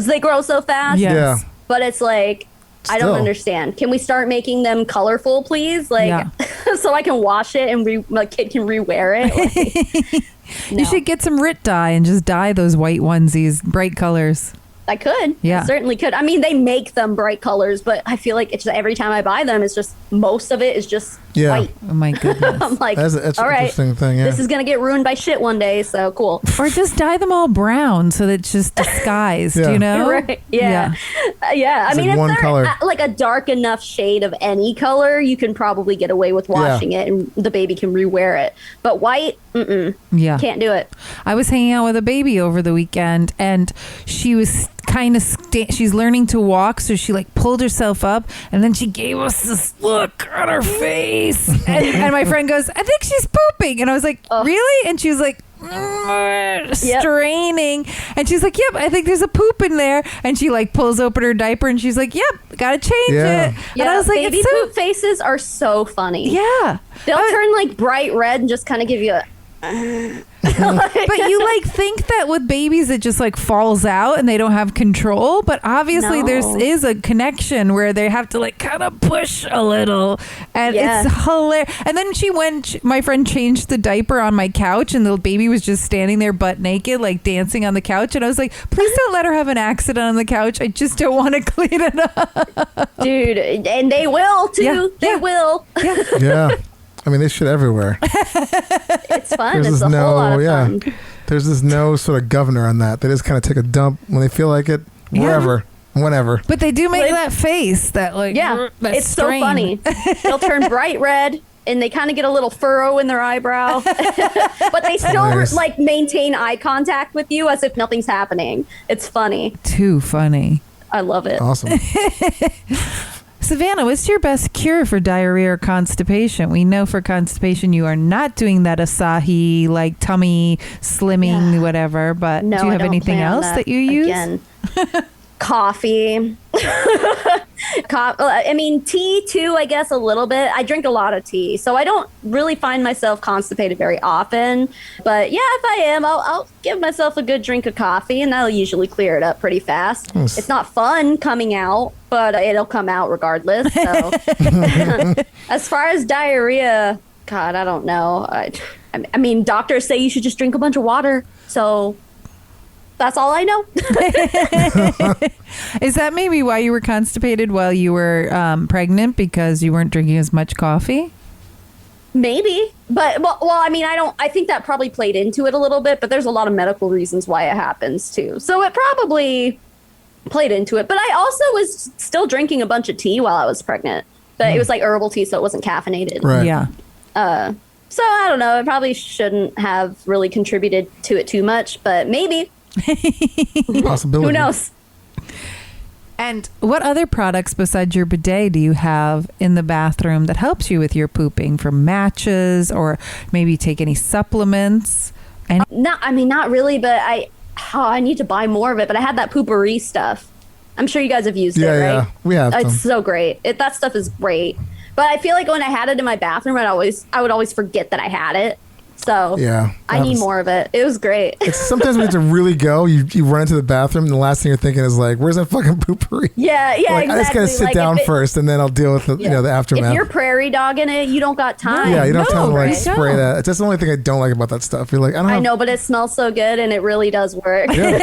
they grow so fast. Yes. Yeah. But it's like, I Still. don't understand. Can we start making them colorful, please? Like, Yeah. so I can wash it and my kid can rewear it. Like, You no. should get some RIT dye and just dye those white onesies bright colors. I could. Yeah. I certainly could. I mean, they make them bright colors, but I feel like it's just every time I buy them, it's just most of it is just Yeah. white. Oh my goodness. I'm like, That's all an right, interesting thing. Yeah. this is gonna get ruined by shit one day. So cool. Or just dye them all brown so that it's just disguised, Yeah. you know? Right. Yeah. Yeah. I It's mean, like if one they're color. like a dark enough shade of any color, you can probably get away with washing it and the baby can rewear it. But white, Yeah. can't do it. I was hanging out with a baby over the weekend and she was kind of she's learning to walk, so she like pulled herself up and then she gave us this look on her face and my friend goes, I think she's pooping, and I was like, really? And she was like, straining, and she's like, yep, I think there's a poop in there, and she like pulls open her diaper and she's like, yep, gotta change Yeah. it. And I was like, baby it's so poop faces are so funny. yeah. They'll turn like bright red and just kind of give you a. But you like think that with babies it just like falls out and they don't have control, but obviously No. there's is a connection where they have to like kind of push a little, and Yeah. it's hilarious. And then my friend changed the diaper on my couch and the baby was just standing there butt naked like dancing on the couch, and I was like, please don't let her have an accident on the couch, I just don't want to clean it up. Dude, and they will too. Yeah, They yeah. will. Yeah. I mean, they shit everywhere. It's fun. There's It's just a whole lot of fun. There's just no sort of governor on that. They just kind of take a dump when they feel like it, wherever, whenever. But they do make that face, that like, Yeah, that it's strain. so funny. They'll turn bright red, and they kind of get a little furrow in their eyebrow, but they still Hilarious. like maintain eye contact with you as if nothing's happening. It's funny. Too funny. I love it. Awesome. Savannah, what's your best cure for diarrhea or constipation? We know for constipation you are not doing that Asahi, like tummy slimming, whatever, but No, do you I have don't anything plan on else that you use? Again. Coffee. I mean, tea too, I guess, a little bit. I drink a lot of tea, so I don't really find myself constipated very often. But yeah, if I am, I'll give myself a good drink of coffee, and that'll usually clear it up pretty fast. Nice. It's not fun coming out, but it'll come out regardless. So as far as diarrhea, God, I don't know. I mean, doctors say you should just drink a bunch of water, so that's all I know. Is that maybe why you were constipated while you were pregnant, because you weren't drinking as much coffee? Maybe, but well, I mean, I think that probably played into it a little bit, but there's a lot of medical reasons why it happens too. So it probably played into it. But I also was still drinking a bunch of tea while I was pregnant, but it was like herbal tea, so it wasn't caffeinated. Right. Yeah. So I don't know. It probably shouldn't have really contributed to it too much, but maybe. Possibility. Who knows? And what other products besides your bidet do you have in the bathroom that helps you with your pooping, from matches or maybe take any supplements? And Not really, but I need to buy more of it. But I had that Poopery stuff. I'm sure you guys have used it, right? Yeah, we have It's some. so great. That stuff is great. But I feel like when I had it in my bathroom, I would always forget that I had it. So Yeah. I need more of it. It was great. It's sometimes when you have to really go, you run into the bathroom, and the last thing you're thinking is like, where's that fucking poopery? Yeah, Like, exactly. I just gotta sit Like, down if it- first, and then I'll deal with the, the aftermath. If you're prairie dogging it, you don't got time. Yeah, you don't have time to like right? spray that. That's the only thing I don't like about that stuff. You're like, I don't I have, know, but it smells so good, and it really does work. Yeah,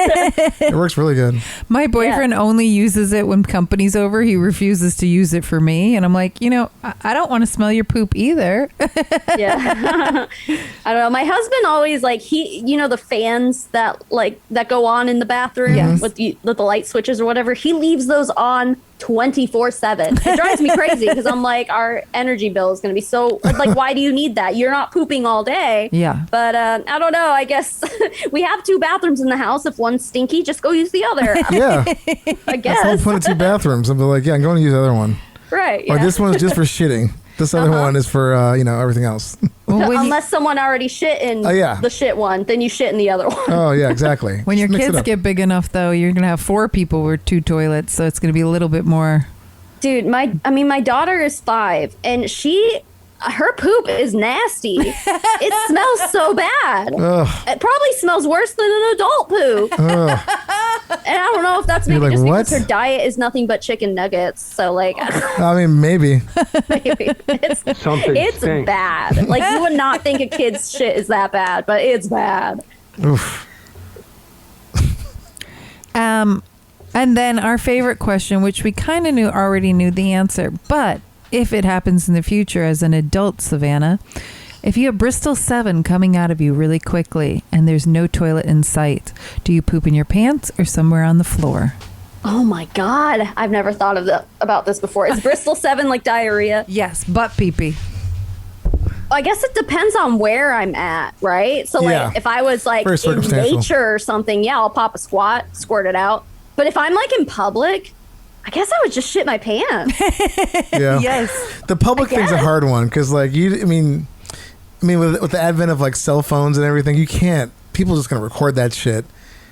it works really good. my boyfriend only uses it when company's over. He refuses to use it for me. And I'm like, I don't want to smell your poop either. Yeah. I don't know. My husband always like the fans that go on in the bathroom Yes. with the light switches or whatever. He leaves those on 24/7. It drives me crazy because I'm like, our energy bill is going to be so like, why do you need that? You're not pooping all day. Yeah. But I don't know. I guess we have 2 bathrooms in the house. If one's stinky, just go use the other. Yeah, I that's the whole guess. point of 2 bathrooms. I'll be like, yeah, I'm going to use the other one, Right. or Yeah. this one's just for shitting. This other one is for everything else. Well, when, Unless someone already shit in yeah. the shit one, then you shit in the other one. Oh yeah, exactly. when your Just mix it kids up. get big enough, though, you're going to have 4 people with 2 toilets. So it's going to be a little bit more. Dude, my daughter is 5, and her poop is nasty. It smells so bad. Ugh. It probably smells worse than an adult poop. Ugh. And I don't know if that's You're maybe like, just what? because her diet is nothing but chicken nuggets. So like, I mean, maybe. maybe it's bad. Like, you would not think a kid's shit is that bad, but it's bad. Oof. And then our favorite question, which we kind of already knew the answer, but if it happens in the future as an adult, Savannah, if you have Bristol 7 coming out of you really quickly and there's no toilet in sight, do you poop in your pants or somewhere on the floor? Oh my God. I've never thought about this before. Is Bristol 7 like diarrhea? Yes, butt pee-pee. I guess it depends on where I'm at, right? So like, Yeah. if I was like Very in circumstantial. nature or something, yeah, I'll pop a squat, squirt it out. But if I'm like in public, I guess I would just shit my pants. Yeah. Yes. The public thing's a guess. hard one because, like, I mean, with the advent of like cell phones and everything, you can't. People just gonna record that shit.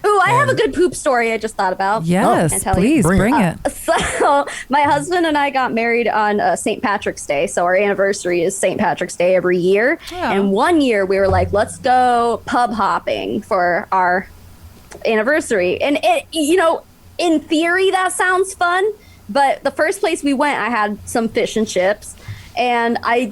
Ooh, I have a good poop story I just thought about. Yes, Can I tell you? please Bring bring it. it. So my husband and I got married on St. Patrick's Day. So our anniversary is St. Patrick's Day every year. Yeah. And one year we were like, let's go pub hopping for our anniversary. And it, in theory, that sounds fun. But the first place we went, I had some fish and chips. And I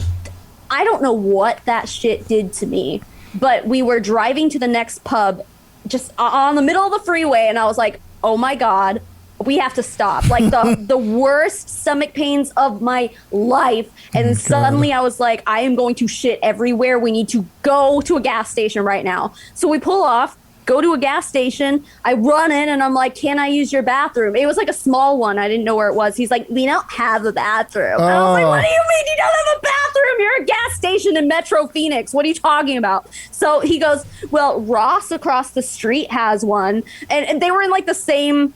don't know what that shit did to me. But we were driving to the next pub just on the middle of the freeway. And I was like, oh my God, we have to stop. Like the worst stomach pains of my life. And then suddenly I was like, I am going to shit everywhere. We need to go to a gas station right now. So we pull off, go to a gas station. I run in and I'm like, can I use your bathroom? It was like a small one. I didn't know where it was. He's like, we don't have a bathroom. I was like, what do you mean you don't have a bathroom? You're a gas station in Metro Phoenix. What are you talking about? So he goes, well, Ross across the street has one. And they were in like the same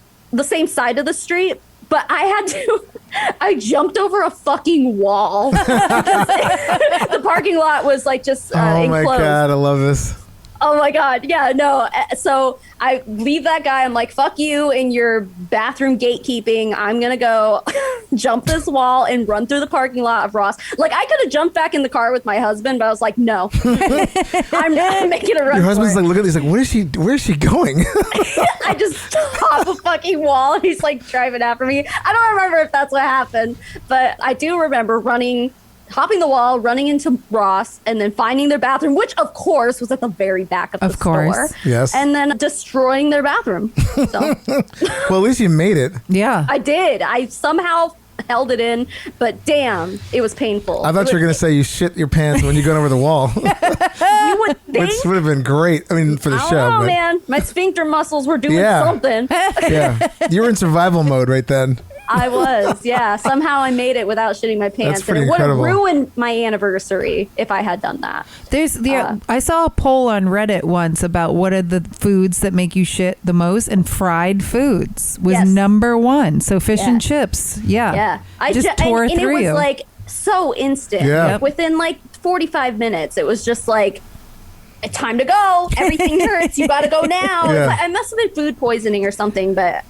side of the street, but I jumped over a fucking wall. The parking lot was like just Oh my enclosed. God, I love this. Oh my God. Yeah, no. So I leave that guy. I'm like, fuck you and your bathroom gatekeeping. I'm going to go jump this wall and run through the parking lot of Ross. Like, I could have jumped back in the car with my husband, but I was like, no. I'm not making a run. Your husband's for it. like, look at this, like, where is she going? I just hop a fucking wall and he's like driving after me. I don't remember if that's what happened, but I do remember hopping the wall, running into Ross, and then finding their bathroom, which of course was at the very back of the store. Yes. And then destroying their bathroom. So Well, at least you made it. Yeah. I did. I somehow held it in, but damn, it was painful. I thought you were going to say you shit your pants when you go over the wall, You would think. which would have been great. I mean, for the I show. don't know, but man. My sphincter muscles were doing Yeah. something. Yeah. You were in survival mode right then. I was, yeah. Somehow I made it without shitting my pants. And pretty it would have incredible. ruined my anniversary if I had done that. I saw a poll on Reddit once about what are the foods that make you shit the most, and fried foods was Yes. number one. So fish and Yeah. chips. Yeah. Yeah. I just tore and through it was you. like so instant. Yeah. Yep. Within like 45 minutes, it was just like, it's time to go. Everything hurts. You got to go now. Yeah. It's like, I must have been food poisoning or something, but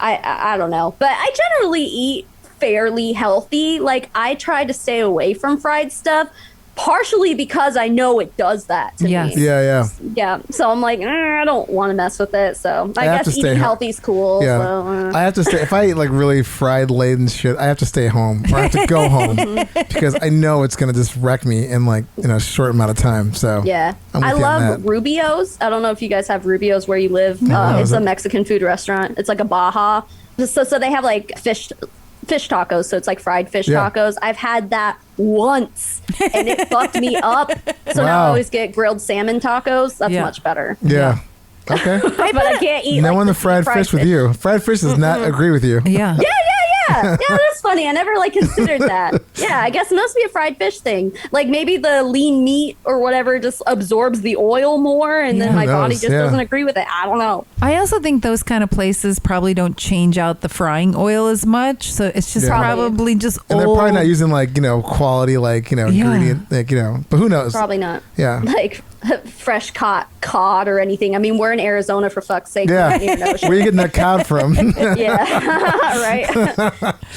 I don't know. But I generally eat fairly healthy. Like, I try to stay away from fried stuff, partially because I know it does that to Yes. me. Yeah. Yeah. So I'm like, I don't want to mess with it. So I have to guess stay eating he- healthy is cool. Yeah. So, I have to stay. If I eat like really fried laden shit, I have to stay home or I have to go home because I know it's going to just wreck me in like, a short amount of time. So yeah. I'm with I you on love that. Rubio's. I don't know if you guys have Rubio's where you live. No. It's a Mexican food restaurant. It's like a Baja. So they have like fish tacos. So it's like fried fish Yeah. tacos. I've had that once and it fucked me up. So now I Wow. always get grilled salmon tacos. That's Yeah. much better. Yeah. Okay. But I can't eat No like one the the fried fish with you. Fried fish does not agree with you. Yeah. Yeah, that's funny. I never like considered that. Yeah, I guess it must be a fried fish thing. Like maybe the lean meat or whatever just absorbs the oil more, and then Yeah. my Who body knows? just Yeah. doesn't agree with it. I don't know. I also think those kind of places probably don't change out the frying oil as much. So it's just Yeah. probably just And they're old. probably not using like, quality, like, ingredient, like, but who knows? Probably not. Yeah. Like fresh caught cod or anything. I mean, we're in Arizona, for fuck's sake. Yeah. We don't even know shit. Where are you getting that cod from? Yeah, right.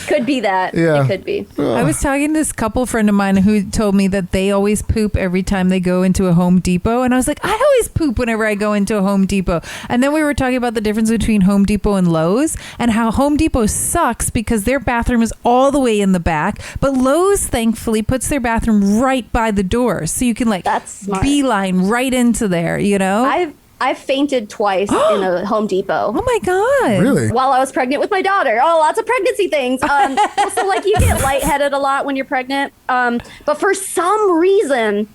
Could be that. Yeah. It could be. I was talking to this couple friend of mine who told me that they always poop every time they go into a Home Depot. And I was like, I always poop whenever I go into a Home Depot. And then we were talking about the difference between Home Depot and Lowe's and how Home Depot sucks because their bathroom is all the way in the back. But Lowe's thankfully puts their bathroom right by the door. So you can like That's smart. beeline right into there, I've fainted twice in a Home Depot. Oh my God. Really? While I was pregnant with my daughter. Oh, lots of pregnancy things. Also, like, you get lightheaded a lot when you're pregnant. But for some reason,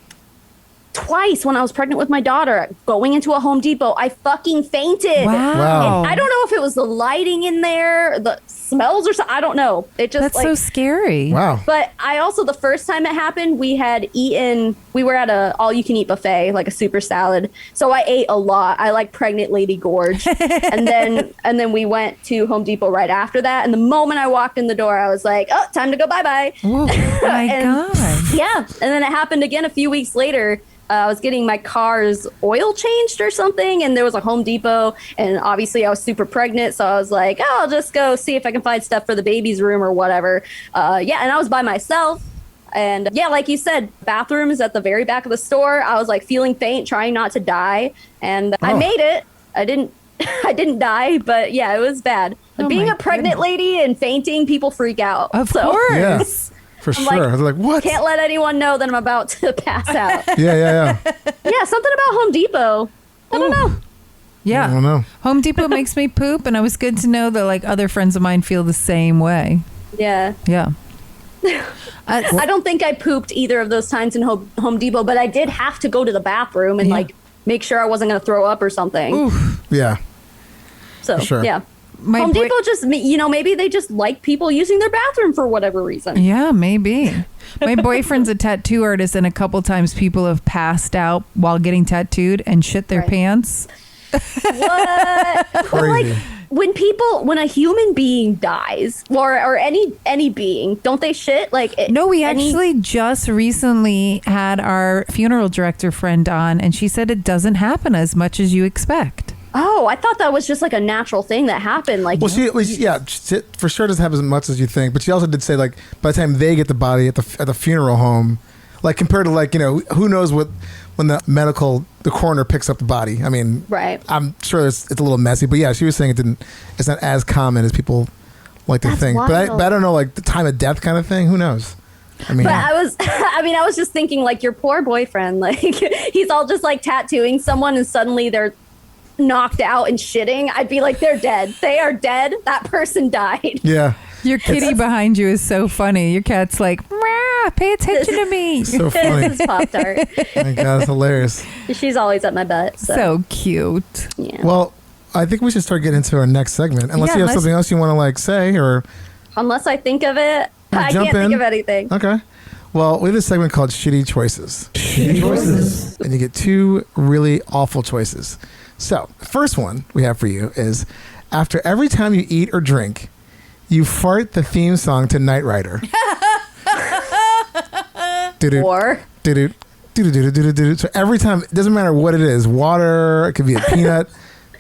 twice when I was pregnant with my daughter, going into a Home Depot, I fucking fainted. Wow. And I don't know if it was the lighting in there, the smells or something. I don't know. It just That's like. so scary. Wow. But I also, the first time it happened, we were at a all-you-can-eat buffet, like a super salad. So I ate a lot. I like pregnant lady gorge. and then we went to Home Depot right after that. And the moment I walked in the door, I was like, oh, time to go bye-bye. Oh my And- God. Yeah. And then it happened again a few weeks later. I was getting my car's oil changed or something, and there was a Home Depot, and obviously I was super pregnant, so I was like, oh, I'll just go see if I can find stuff for the baby's room or whatever. And I was by myself. And yeah, like you said, bathroom is at the very back of the store. I was like feeling faint, trying not to die, and I made it. I didn't die, but yeah, it was bad. Oh Being my a pregnant lady and fainting, people freak out. Of So- course. Yeah. For I'm sure. like, I was like, what? Can't let anyone know that I'm about to pass out. Yeah. Yeah, something about Home Depot. I don't know. Yeah. I don't know. Home Depot makes me poop, and it was good to know that like other friends of mine feel the same way. Yeah. Yeah. I don't think I pooped either of those times in Home Depot, but I did have to go to the bathroom and like make sure I wasn't going to throw up or something. Oof. Yeah. So, For sure. yeah. My Home boy- Depot just, maybe they just like people using their bathroom for whatever reason. Yeah, maybe. My boyfriend's a tattoo artist, and a couple times people have passed out while getting tattooed and shit their Right. pants. What? But Crazy. like when a human being dies or any being, don't they shit? Like No, we any- actually just recently had our funeral director friend on, and she said it doesn't happen as much as you expect. Oh, I thought that was just like a natural thing that happened. Like, Well, she for sure doesn't happen as much as you think. But she also did say like by the time they get the body at the funeral home, like compared to like who knows what when the coroner picks up the body. I mean, right. I'm sure it's a little messy, but yeah, she was saying it's not as common as people like to That's think. wild. But I don't know, like the time of death kind of thing. Who knows? I mean, But I was just thinking like your poor boyfriend, like he's all just like tattooing someone and suddenly they're knocked out and shitting. I'd be like, they're dead. They are dead. That person died. yeah, Your kitty behind you is so funny. Your cat's like, "Meow, pay attention to me." so funny. This is Pop-Tart. Oh my God, it's hilarious. She's always at my butt. So, So cute. yeah. Well, I think we should start getting into our next segment. Unless Yeah, you have let's- something else you want to like say or Unless I think of it, I jump can't think in. of anything. okay. Well, we have this segment called Shitty Choices. Shitty Choices. And you get two really awful choices. So, the first one we have for you is after every time you eat or drink, you fart the theme song to Knight Rider. Doo-doo, Or doo-doo, doo-doo, doo-doo, doo-doo, doo-doo. So every time, it doesn't matter what it is, water, it could be a peanut.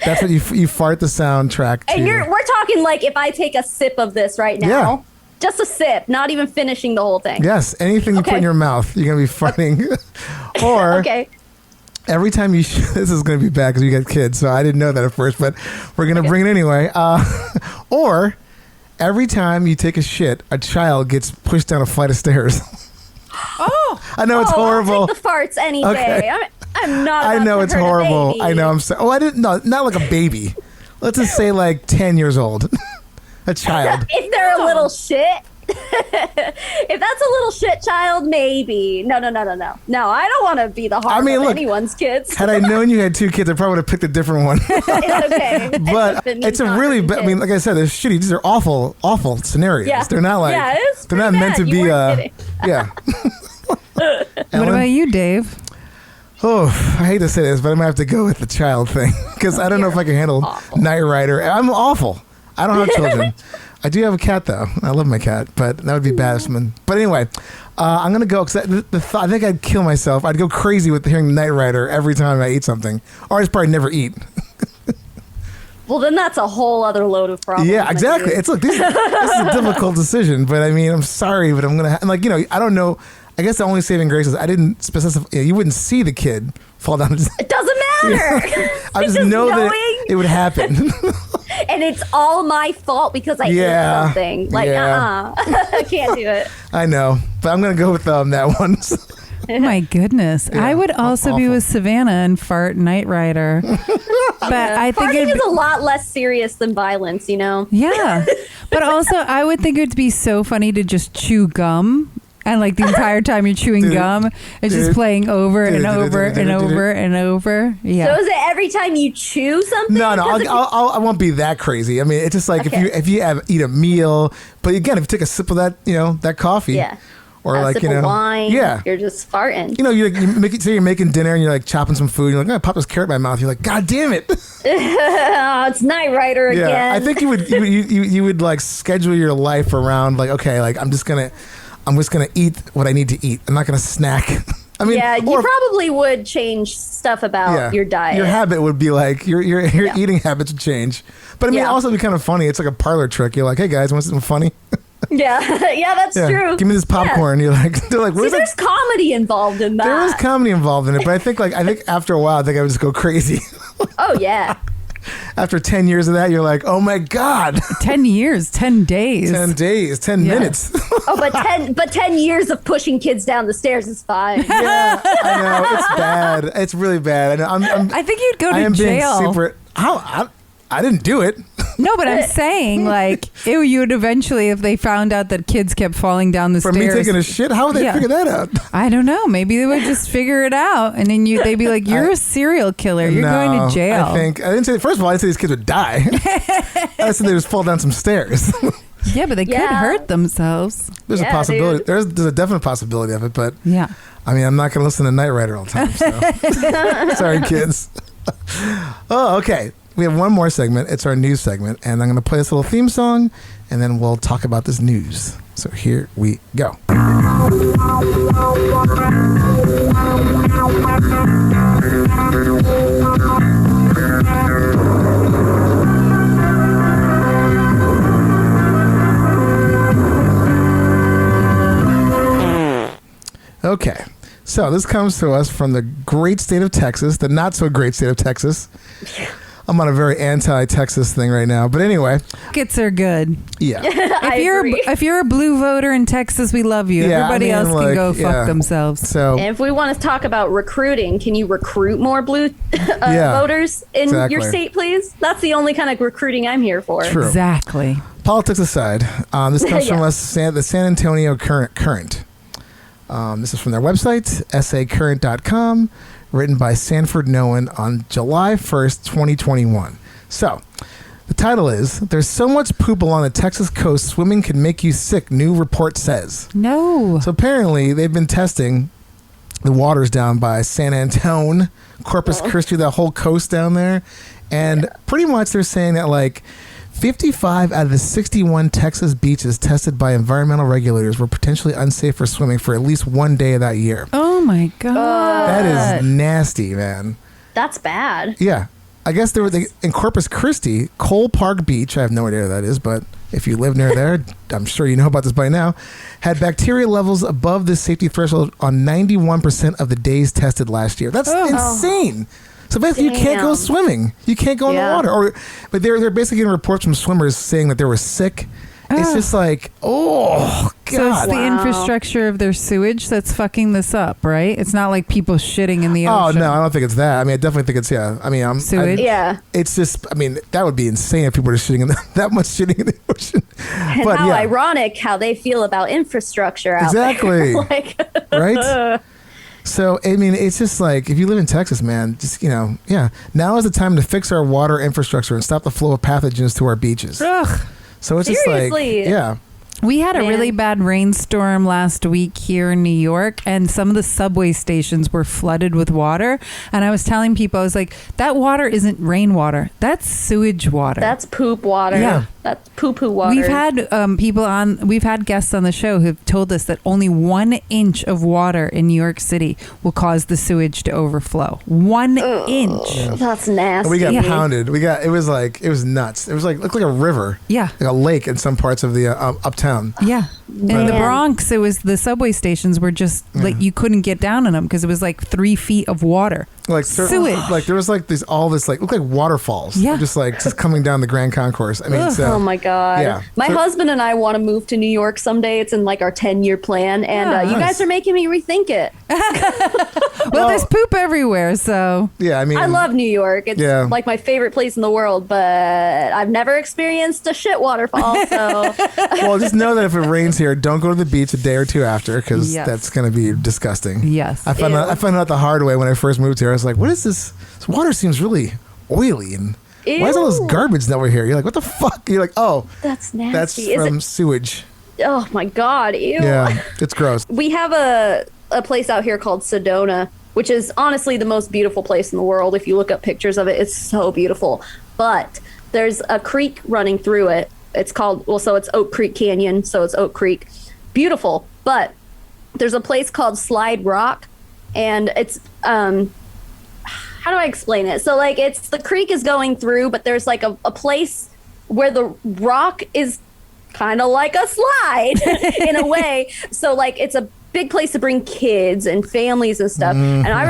That's what you fart the soundtrack to. and we're talking like if I take a sip of this right now. Yeah. Just a sip, not even finishing the whole thing. Yes, anything you put Okay. in your mouth, you're going to be farting. Or Okay. every time you this is going to be bad because you got kids, so I didn't know that at first, but we're going to bring it anyway. Or every time you take a shit, a child gets pushed down a flight of stairs. Oh, I know it's I'll horrible. take the farts any Okay. day. I'm not. I about know to it's hurt a horrible. baby. I know. I'm sorry. Oh, I didn't. No, not like a baby. Let's just say like 10 years old. A child. If they're a little shit. If that's a little shit child, maybe. No. No, I don't want to be the heart of look, anyone's kids. Had I known you had two kids, I probably would have picked a different one. It's okay. But Been it's a not really, having I mean, kids. like I said, they're shitty. These are awful, awful scenarios. Yeah. They're not like, Yeah, it's they're not pretty meant to bad. be, You weren't kidding. yeah. what Ellen? about you, Dave? Oh, I hate to say this, but I'm going to have to go with the child thing because I don't know if I can handle awful. Knight Rider. I'm awful. I don't have children. I do have a cat, though. I love my cat, but that would be bad. But anyway, I'm going to go because I think I'd kill myself. I'd go crazy with hearing Knight Rider every time I eat something, or I'd just probably never eat. Well, then that's a whole other load of problems. Yeah, my exactly. dude. It's look, this is a difficult decision, but I mean, I'm sorry, but I'm gonna like I don't know. I guess the only saving grace is I didn't specify. You wouldn't see the kid fall down. It doesn't matter. I just Just know that knowing. it would happen. And it's all my fault because I Yeah. ate something. Like, Yeah. I can't do it. I know, but I'm gonna go with that one. Oh my goodness. Yeah, I would also be awful. with Savannah and fart Knight Rider. But I think Farting it'd is a lot less serious than violence, you know? yeah. But also I would think it would be so funny to just chew gum. And like the entire time you're chewing gum, it's just playing over and over and over and over. Yeah. So is it every time you chew something? No, 'Cause if you- I won't be that crazy. I mean, it's just like Okay. if you eat a meal, but again, if you take a sip of that, that coffee, Yeah. or a like sip of wine. yeah. You're just farting. You make it. Say you're making dinner and you're like chopping some food. You're like, I'm gonna pop this carrot in my mouth. You're like, God damn it! Oh, it's Knight Rider again. Yeah, I think you would like schedule your life around like, okay, like I'm just gonna eat what I need to eat. I'm not gonna snack. I mean, yeah, you or- probably would change stuff about your diet. Your habit would be like your Yeah. eating habits would change. But I mean, Yeah. also it'd be kind of funny. It's like a parlor trick. You're like, hey guys, want something funny? Yeah, yeah, that's Yeah, true. give me this popcorn. You're like, they're like, See, where's that? there's comedy involved in that. There is comedy involved in it, but I think after a while, I think I would just go crazy. Oh yeah. After 10 years of that, you're like, oh my God, 10 years, 10 days. 10 days, 10 Yeah. minutes. Oh, but 10 years of pushing kids down the stairs is fine. Yeah, I know it's bad. It's really bad. I know. I think you'd go I to am being jail. super. I didn't do it. No, but I'm saying, like, you would eventually, if they found out that kids kept falling down the For stairs. me taking a shit? How would they figure that out? I don't know. Maybe they would just figure it out, and then they'd be like, "You're a serial killer. You're going to jail." I didn't say. First of all, I didn't say these kids would die. I said they just fall down some stairs. Yeah, but they could hurt themselves. There's a possibility. There's a definite possibility of it, but yeah. I mean, I'm not going to listen to Knight Rider all the time. So. Sorry, kids. Oh, okay. We have one more segment. It's our news segment, and I'm going to play this little theme song, and then we'll talk about this news. So here we go. Okay. So this comes to us from the great state of Texas, the not so great state of Texas. I'm on a very anti-Texas thing right now, but anyway, Tickets are good. yeah. If you're a blue voter in Texas, we love you. Yeah, Everybody else can go fuck themselves. So And if we want to talk about recruiting, can you recruit more blue voters in your state, please? That's the only kind of recruiting I'm here for. True. Exactly. Politics aside, this comes from us, the San Antonio Current. This is from their website, sacurrent.com, written by Sanford Nolan on July 1st, 2021. So, the title is, "There's so much poop along the Texas coast, swimming can make you sick, new report says." No. So apparently, they've been testing the waters down by San Antone, Corpus Christi, that whole coast down there. And pretty much they're saying that, like, 55 out of the 61 Texas beaches tested by environmental regulators were potentially unsafe for swimming for at least one day of that year. Oh my God. That is nasty, man. That's bad. Yeah. I guess they were in Corpus Christi, Cole Park Beach, I have no idea where that is, but if you live near there, I'm sure you know about this by now, had bacteria levels above the safety threshold on 91% of the days tested last year. That's insane. So basically, you can't go swimming. You can't go in the water. But they're basically getting reports from swimmers saying that they were sick. It's just like, oh, God. So it's the infrastructure of their sewage that's fucking this up, right? It's not like people shitting in the ocean. Oh, no, I don't think it's that. I mean, I definitely think it's, I mean, sewage? It's just, I mean, that would be insane if people were shitting in that much shitting in the ocean. And but, how ironic how they feel about infrastructure out there. Exactly. Right? So, I mean, it's just like, if you live in Texas, man, just, now is the time to fix our water infrastructure and stop the flow of pathogens to our beaches. Ugh. So it's just like, We had a really bad rainstorm last week here in New York, and some of the subway stations were flooded with water. And I was telling people, I was like, that water isn't rainwater. That's sewage water. That's poop water. Yeah. That's poo-poo water. We've had we've had guests on the show who've told us that only 1 inch of water in New York City will cause the sewage to overflow. 1 inch. Yeah. That's nasty. And we got pounded. It was nuts. It was looked like a river. Yeah. Like a lake in some parts of the uptown. Yeah. In the Bronx, it was the subway stations were just like you couldn't get down in them because it was like 3 feet of water. Like sewage. Like there was like all this looked like waterfalls. Yeah. just coming down the Grand Concourse. I mean, oh my God. Yeah. My husband and I want to move to New York someday. It's in like our 10-year plan. And you guys are making me rethink it. Well, there's poop everywhere. So yeah, I mean, I love New York. It's like my favorite place in the world, but I've never experienced a shit waterfall. So well, just know that if it rains here, don't go to the beach a day or two after because that's going to be disgusting. Yes. I found out the hard way when I first moved here. I was like, what is this? This water seems really oily and why is all this garbage over here? You're like, what the fuck? You're like, oh, that's nasty. That's from sewage. Oh my God. Ew. Yeah, it's gross. We have a place out here called Sedona, which is honestly the most beautiful place in the world. If you look up pictures of it, it's so beautiful. But there's a creek running through it. It's called, so it's Oak Creek Canyon. So it's Oak Creek. Beautiful. But there's a place called Slide Rock, and it's, how do I explain it? So like it's the creek is going through, but there's like a place where the rock is kind of like a slide in a way. So like it's a big place to bring kids and families and stuff. And I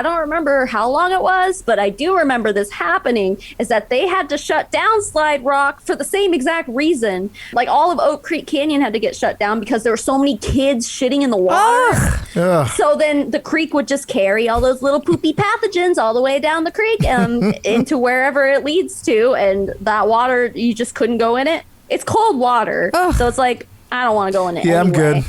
don't remember how long it was, but I do remember this happening, is that they had to shut down Slide Rock for the same exact reason. Like all of Oak Creek Canyon had to get shut down because there were so many kids shitting in the water. Ugh. So then the creek would just carry all those little poopy pathogens all the way down the creek into wherever it leads to. And that water, you just couldn't go in it. It's cold water. So it's like, I don't want to go in it. Yeah, anyway. I'm good.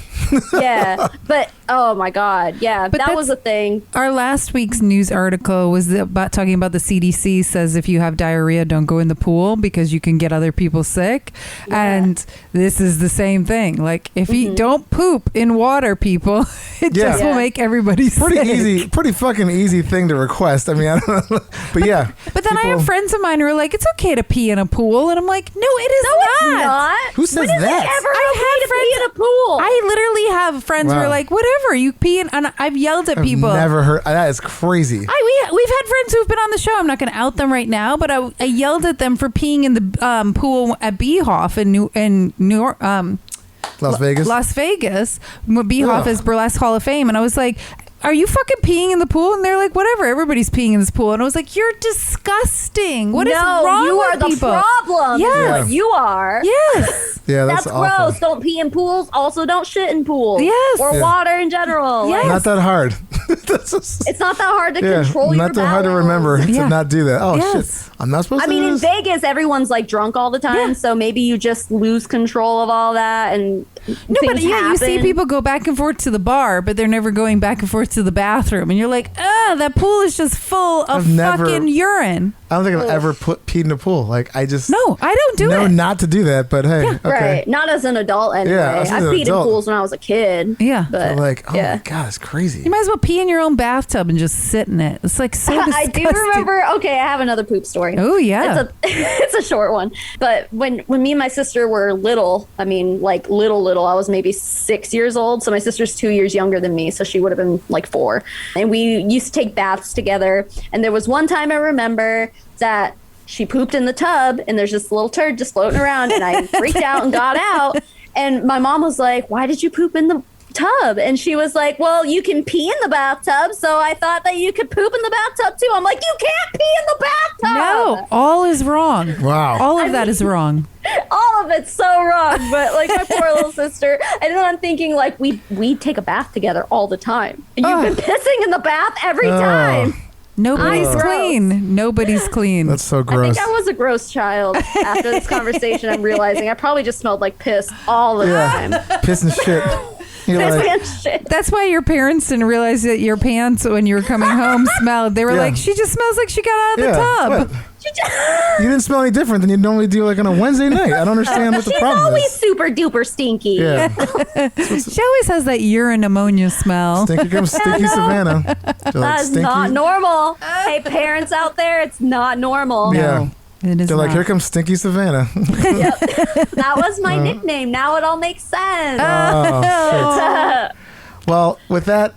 Yeah, but oh my god, yeah, But that was a thing. Our last week's news article was about talking about the CDC says if you have diarrhea, don't go in the pool because you can get other people sick. And this is the same thing. Like if you don't poop in water, people, it just will make everybody sick. Pretty fucking easy thing to request. I mean, I don't know. But yeah. But then I have friends of mine who are like, it's okay to pee in a pool. And I'm like, no, it is not. It's not. Who says when is that? it ever okay to pee in a pool? I literally have friends who are like, whatever, you pee in. And I've yelled at people. Never heard. That is crazy. We've had friends who've been on the show. I'm not going to out them right now, but I yelled at them for peeing in the pool at Beehoff in New York, Las Vegas. Las Vegas. Beehoff is Burlesque Hall of Fame, and I was like, are you fucking peeing in the pool? And they're like, whatever, everybody's peeing in this pool. And I was like, you're disgusting. What is wrong you with are the people? problem. Yes. Is what you are. Yes. Yeah, That's awful. gross. Don't pee in pools. Also, don't shit in pools. Yes. Or water in general. Yes. Like, Not that hard. it's not that hard to control your not that hard to bowels. remember to not do that. Oh Yes. shit! I'm not supposed to. I mean, do in this? Vegas, everyone's like drunk all the time, so maybe you just lose control of all that, and But yeah, you see people go back and forth to the bar, but they're never going back and forth to the bathroom, and you're like, that pool is just full of fucking urine. I don't think I've ever peed in a pool. Like I just No, I don't do it. not to do that. But hey, okay. Right? Not as an adult anyway. Yeah, as I an peed in adult. pools when I was a kid. Yeah. but So like, oh yeah. my god, it's crazy. You might as well pee in your own bathtub and just sit in it. It's like so I disgusting. do remember. Okay, I have another poop story. Oh yeah. It's a short one. But when me and my sister were little, I mean, like little, I was maybe 6 years old. So my sister's 2 years younger than me. So she would have been like 4. And we used to take baths together. And there was one time I remember that she pooped in the tub and there's this little turd just floating around. And I freaked out and got out. And my mom was like, why did you poop in the tub? And she was like, well, you can pee in the bathtub, so I thought that you could poop in the bathtub too. I'm like, you can't pee in the bathtub. No, all is wrong. Wow. All of that is wrong. All of it's so wrong. But like my poor little sister, and then I'm thinking like we take a bath together all the time, and you've been pissing in the bath every time. Nobody's I'm gross. clean. Nobody's clean. That's so I gross. think I was a gross child. After this conversation, I'm realizing I probably just smelled like piss all the time. Piss and shit. You're Piss like, and shit. That's why your parents didn't realize that your pants when you were coming home smelled. They were Yeah. like, she just smells like she got out of the what? tub. You didn't smell any different than you normally do like on a Wednesday night. I don't understand what the She's problem always is. super duper stinky. Yeah. She always has that urine ammonia smell. Stinky comes Stinky Savannah. They're like, That is not normal. Hey, parents out there, it's not normal. Yeah. It is They're like, not. here comes Stinky Savannah. Yep. That was my nickname. Now it all makes sense. Oh, shit. Well, with that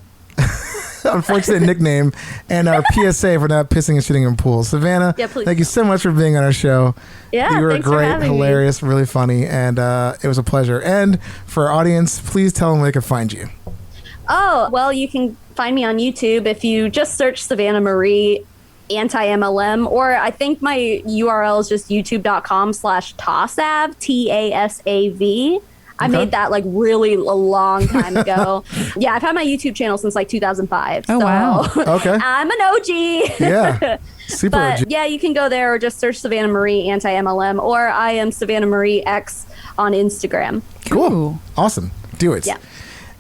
unfortunate nickname and our PSA for not pissing and shitting in pools. Savannah, Yeah, please thank you so much for being on our show. Yeah, you were thanks for great, having me. hilarious, really funny, and it was a pleasure. And for our audience, please tell them where they can find you. Oh, well, you can find me on YouTube if you just search Savannah Marie antiMLM, or I think my URL is just youtube.com/TASAV, TASAV. I made that like really a long time ago. Yeah, I've had my YouTube channel since like 2005. Oh, so wow. Okay. I'm an OG. Yeah. Super. But OG. yeah, you can go there or just search Savannah Marie anti-MLM, or I am Savannah Marie X on Instagram. Cool. Ooh. Awesome. Do it. Yeah.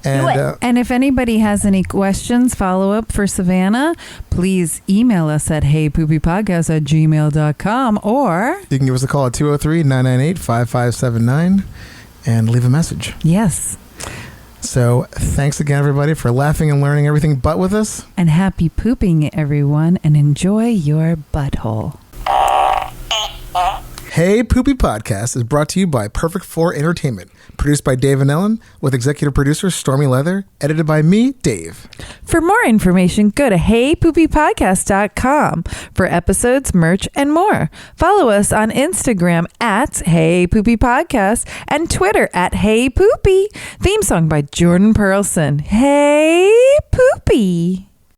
And Do it. And if anybody has any questions, follow up for Savannah, please email us at heypoopypodcast@gmail.com, or you can give us a call at 203-998-5579 and leave a message. yes. So thanks again, everybody, for laughing and learning everything but with us. And happy pooping, everyone, and enjoy your butthole. Hey Poopy Podcast is brought to you by Perfect 4 Entertainment, produced by Dave and Ellen, with executive producer Stormy Leather, edited by me, Dave. For more information, go to heypoopypodcast.com for episodes, merch, and more. Follow us on Instagram at Hey Poopy Podcast and Twitter at Hey Poopy. Theme song by Jordan Perlson. Hey Poopy.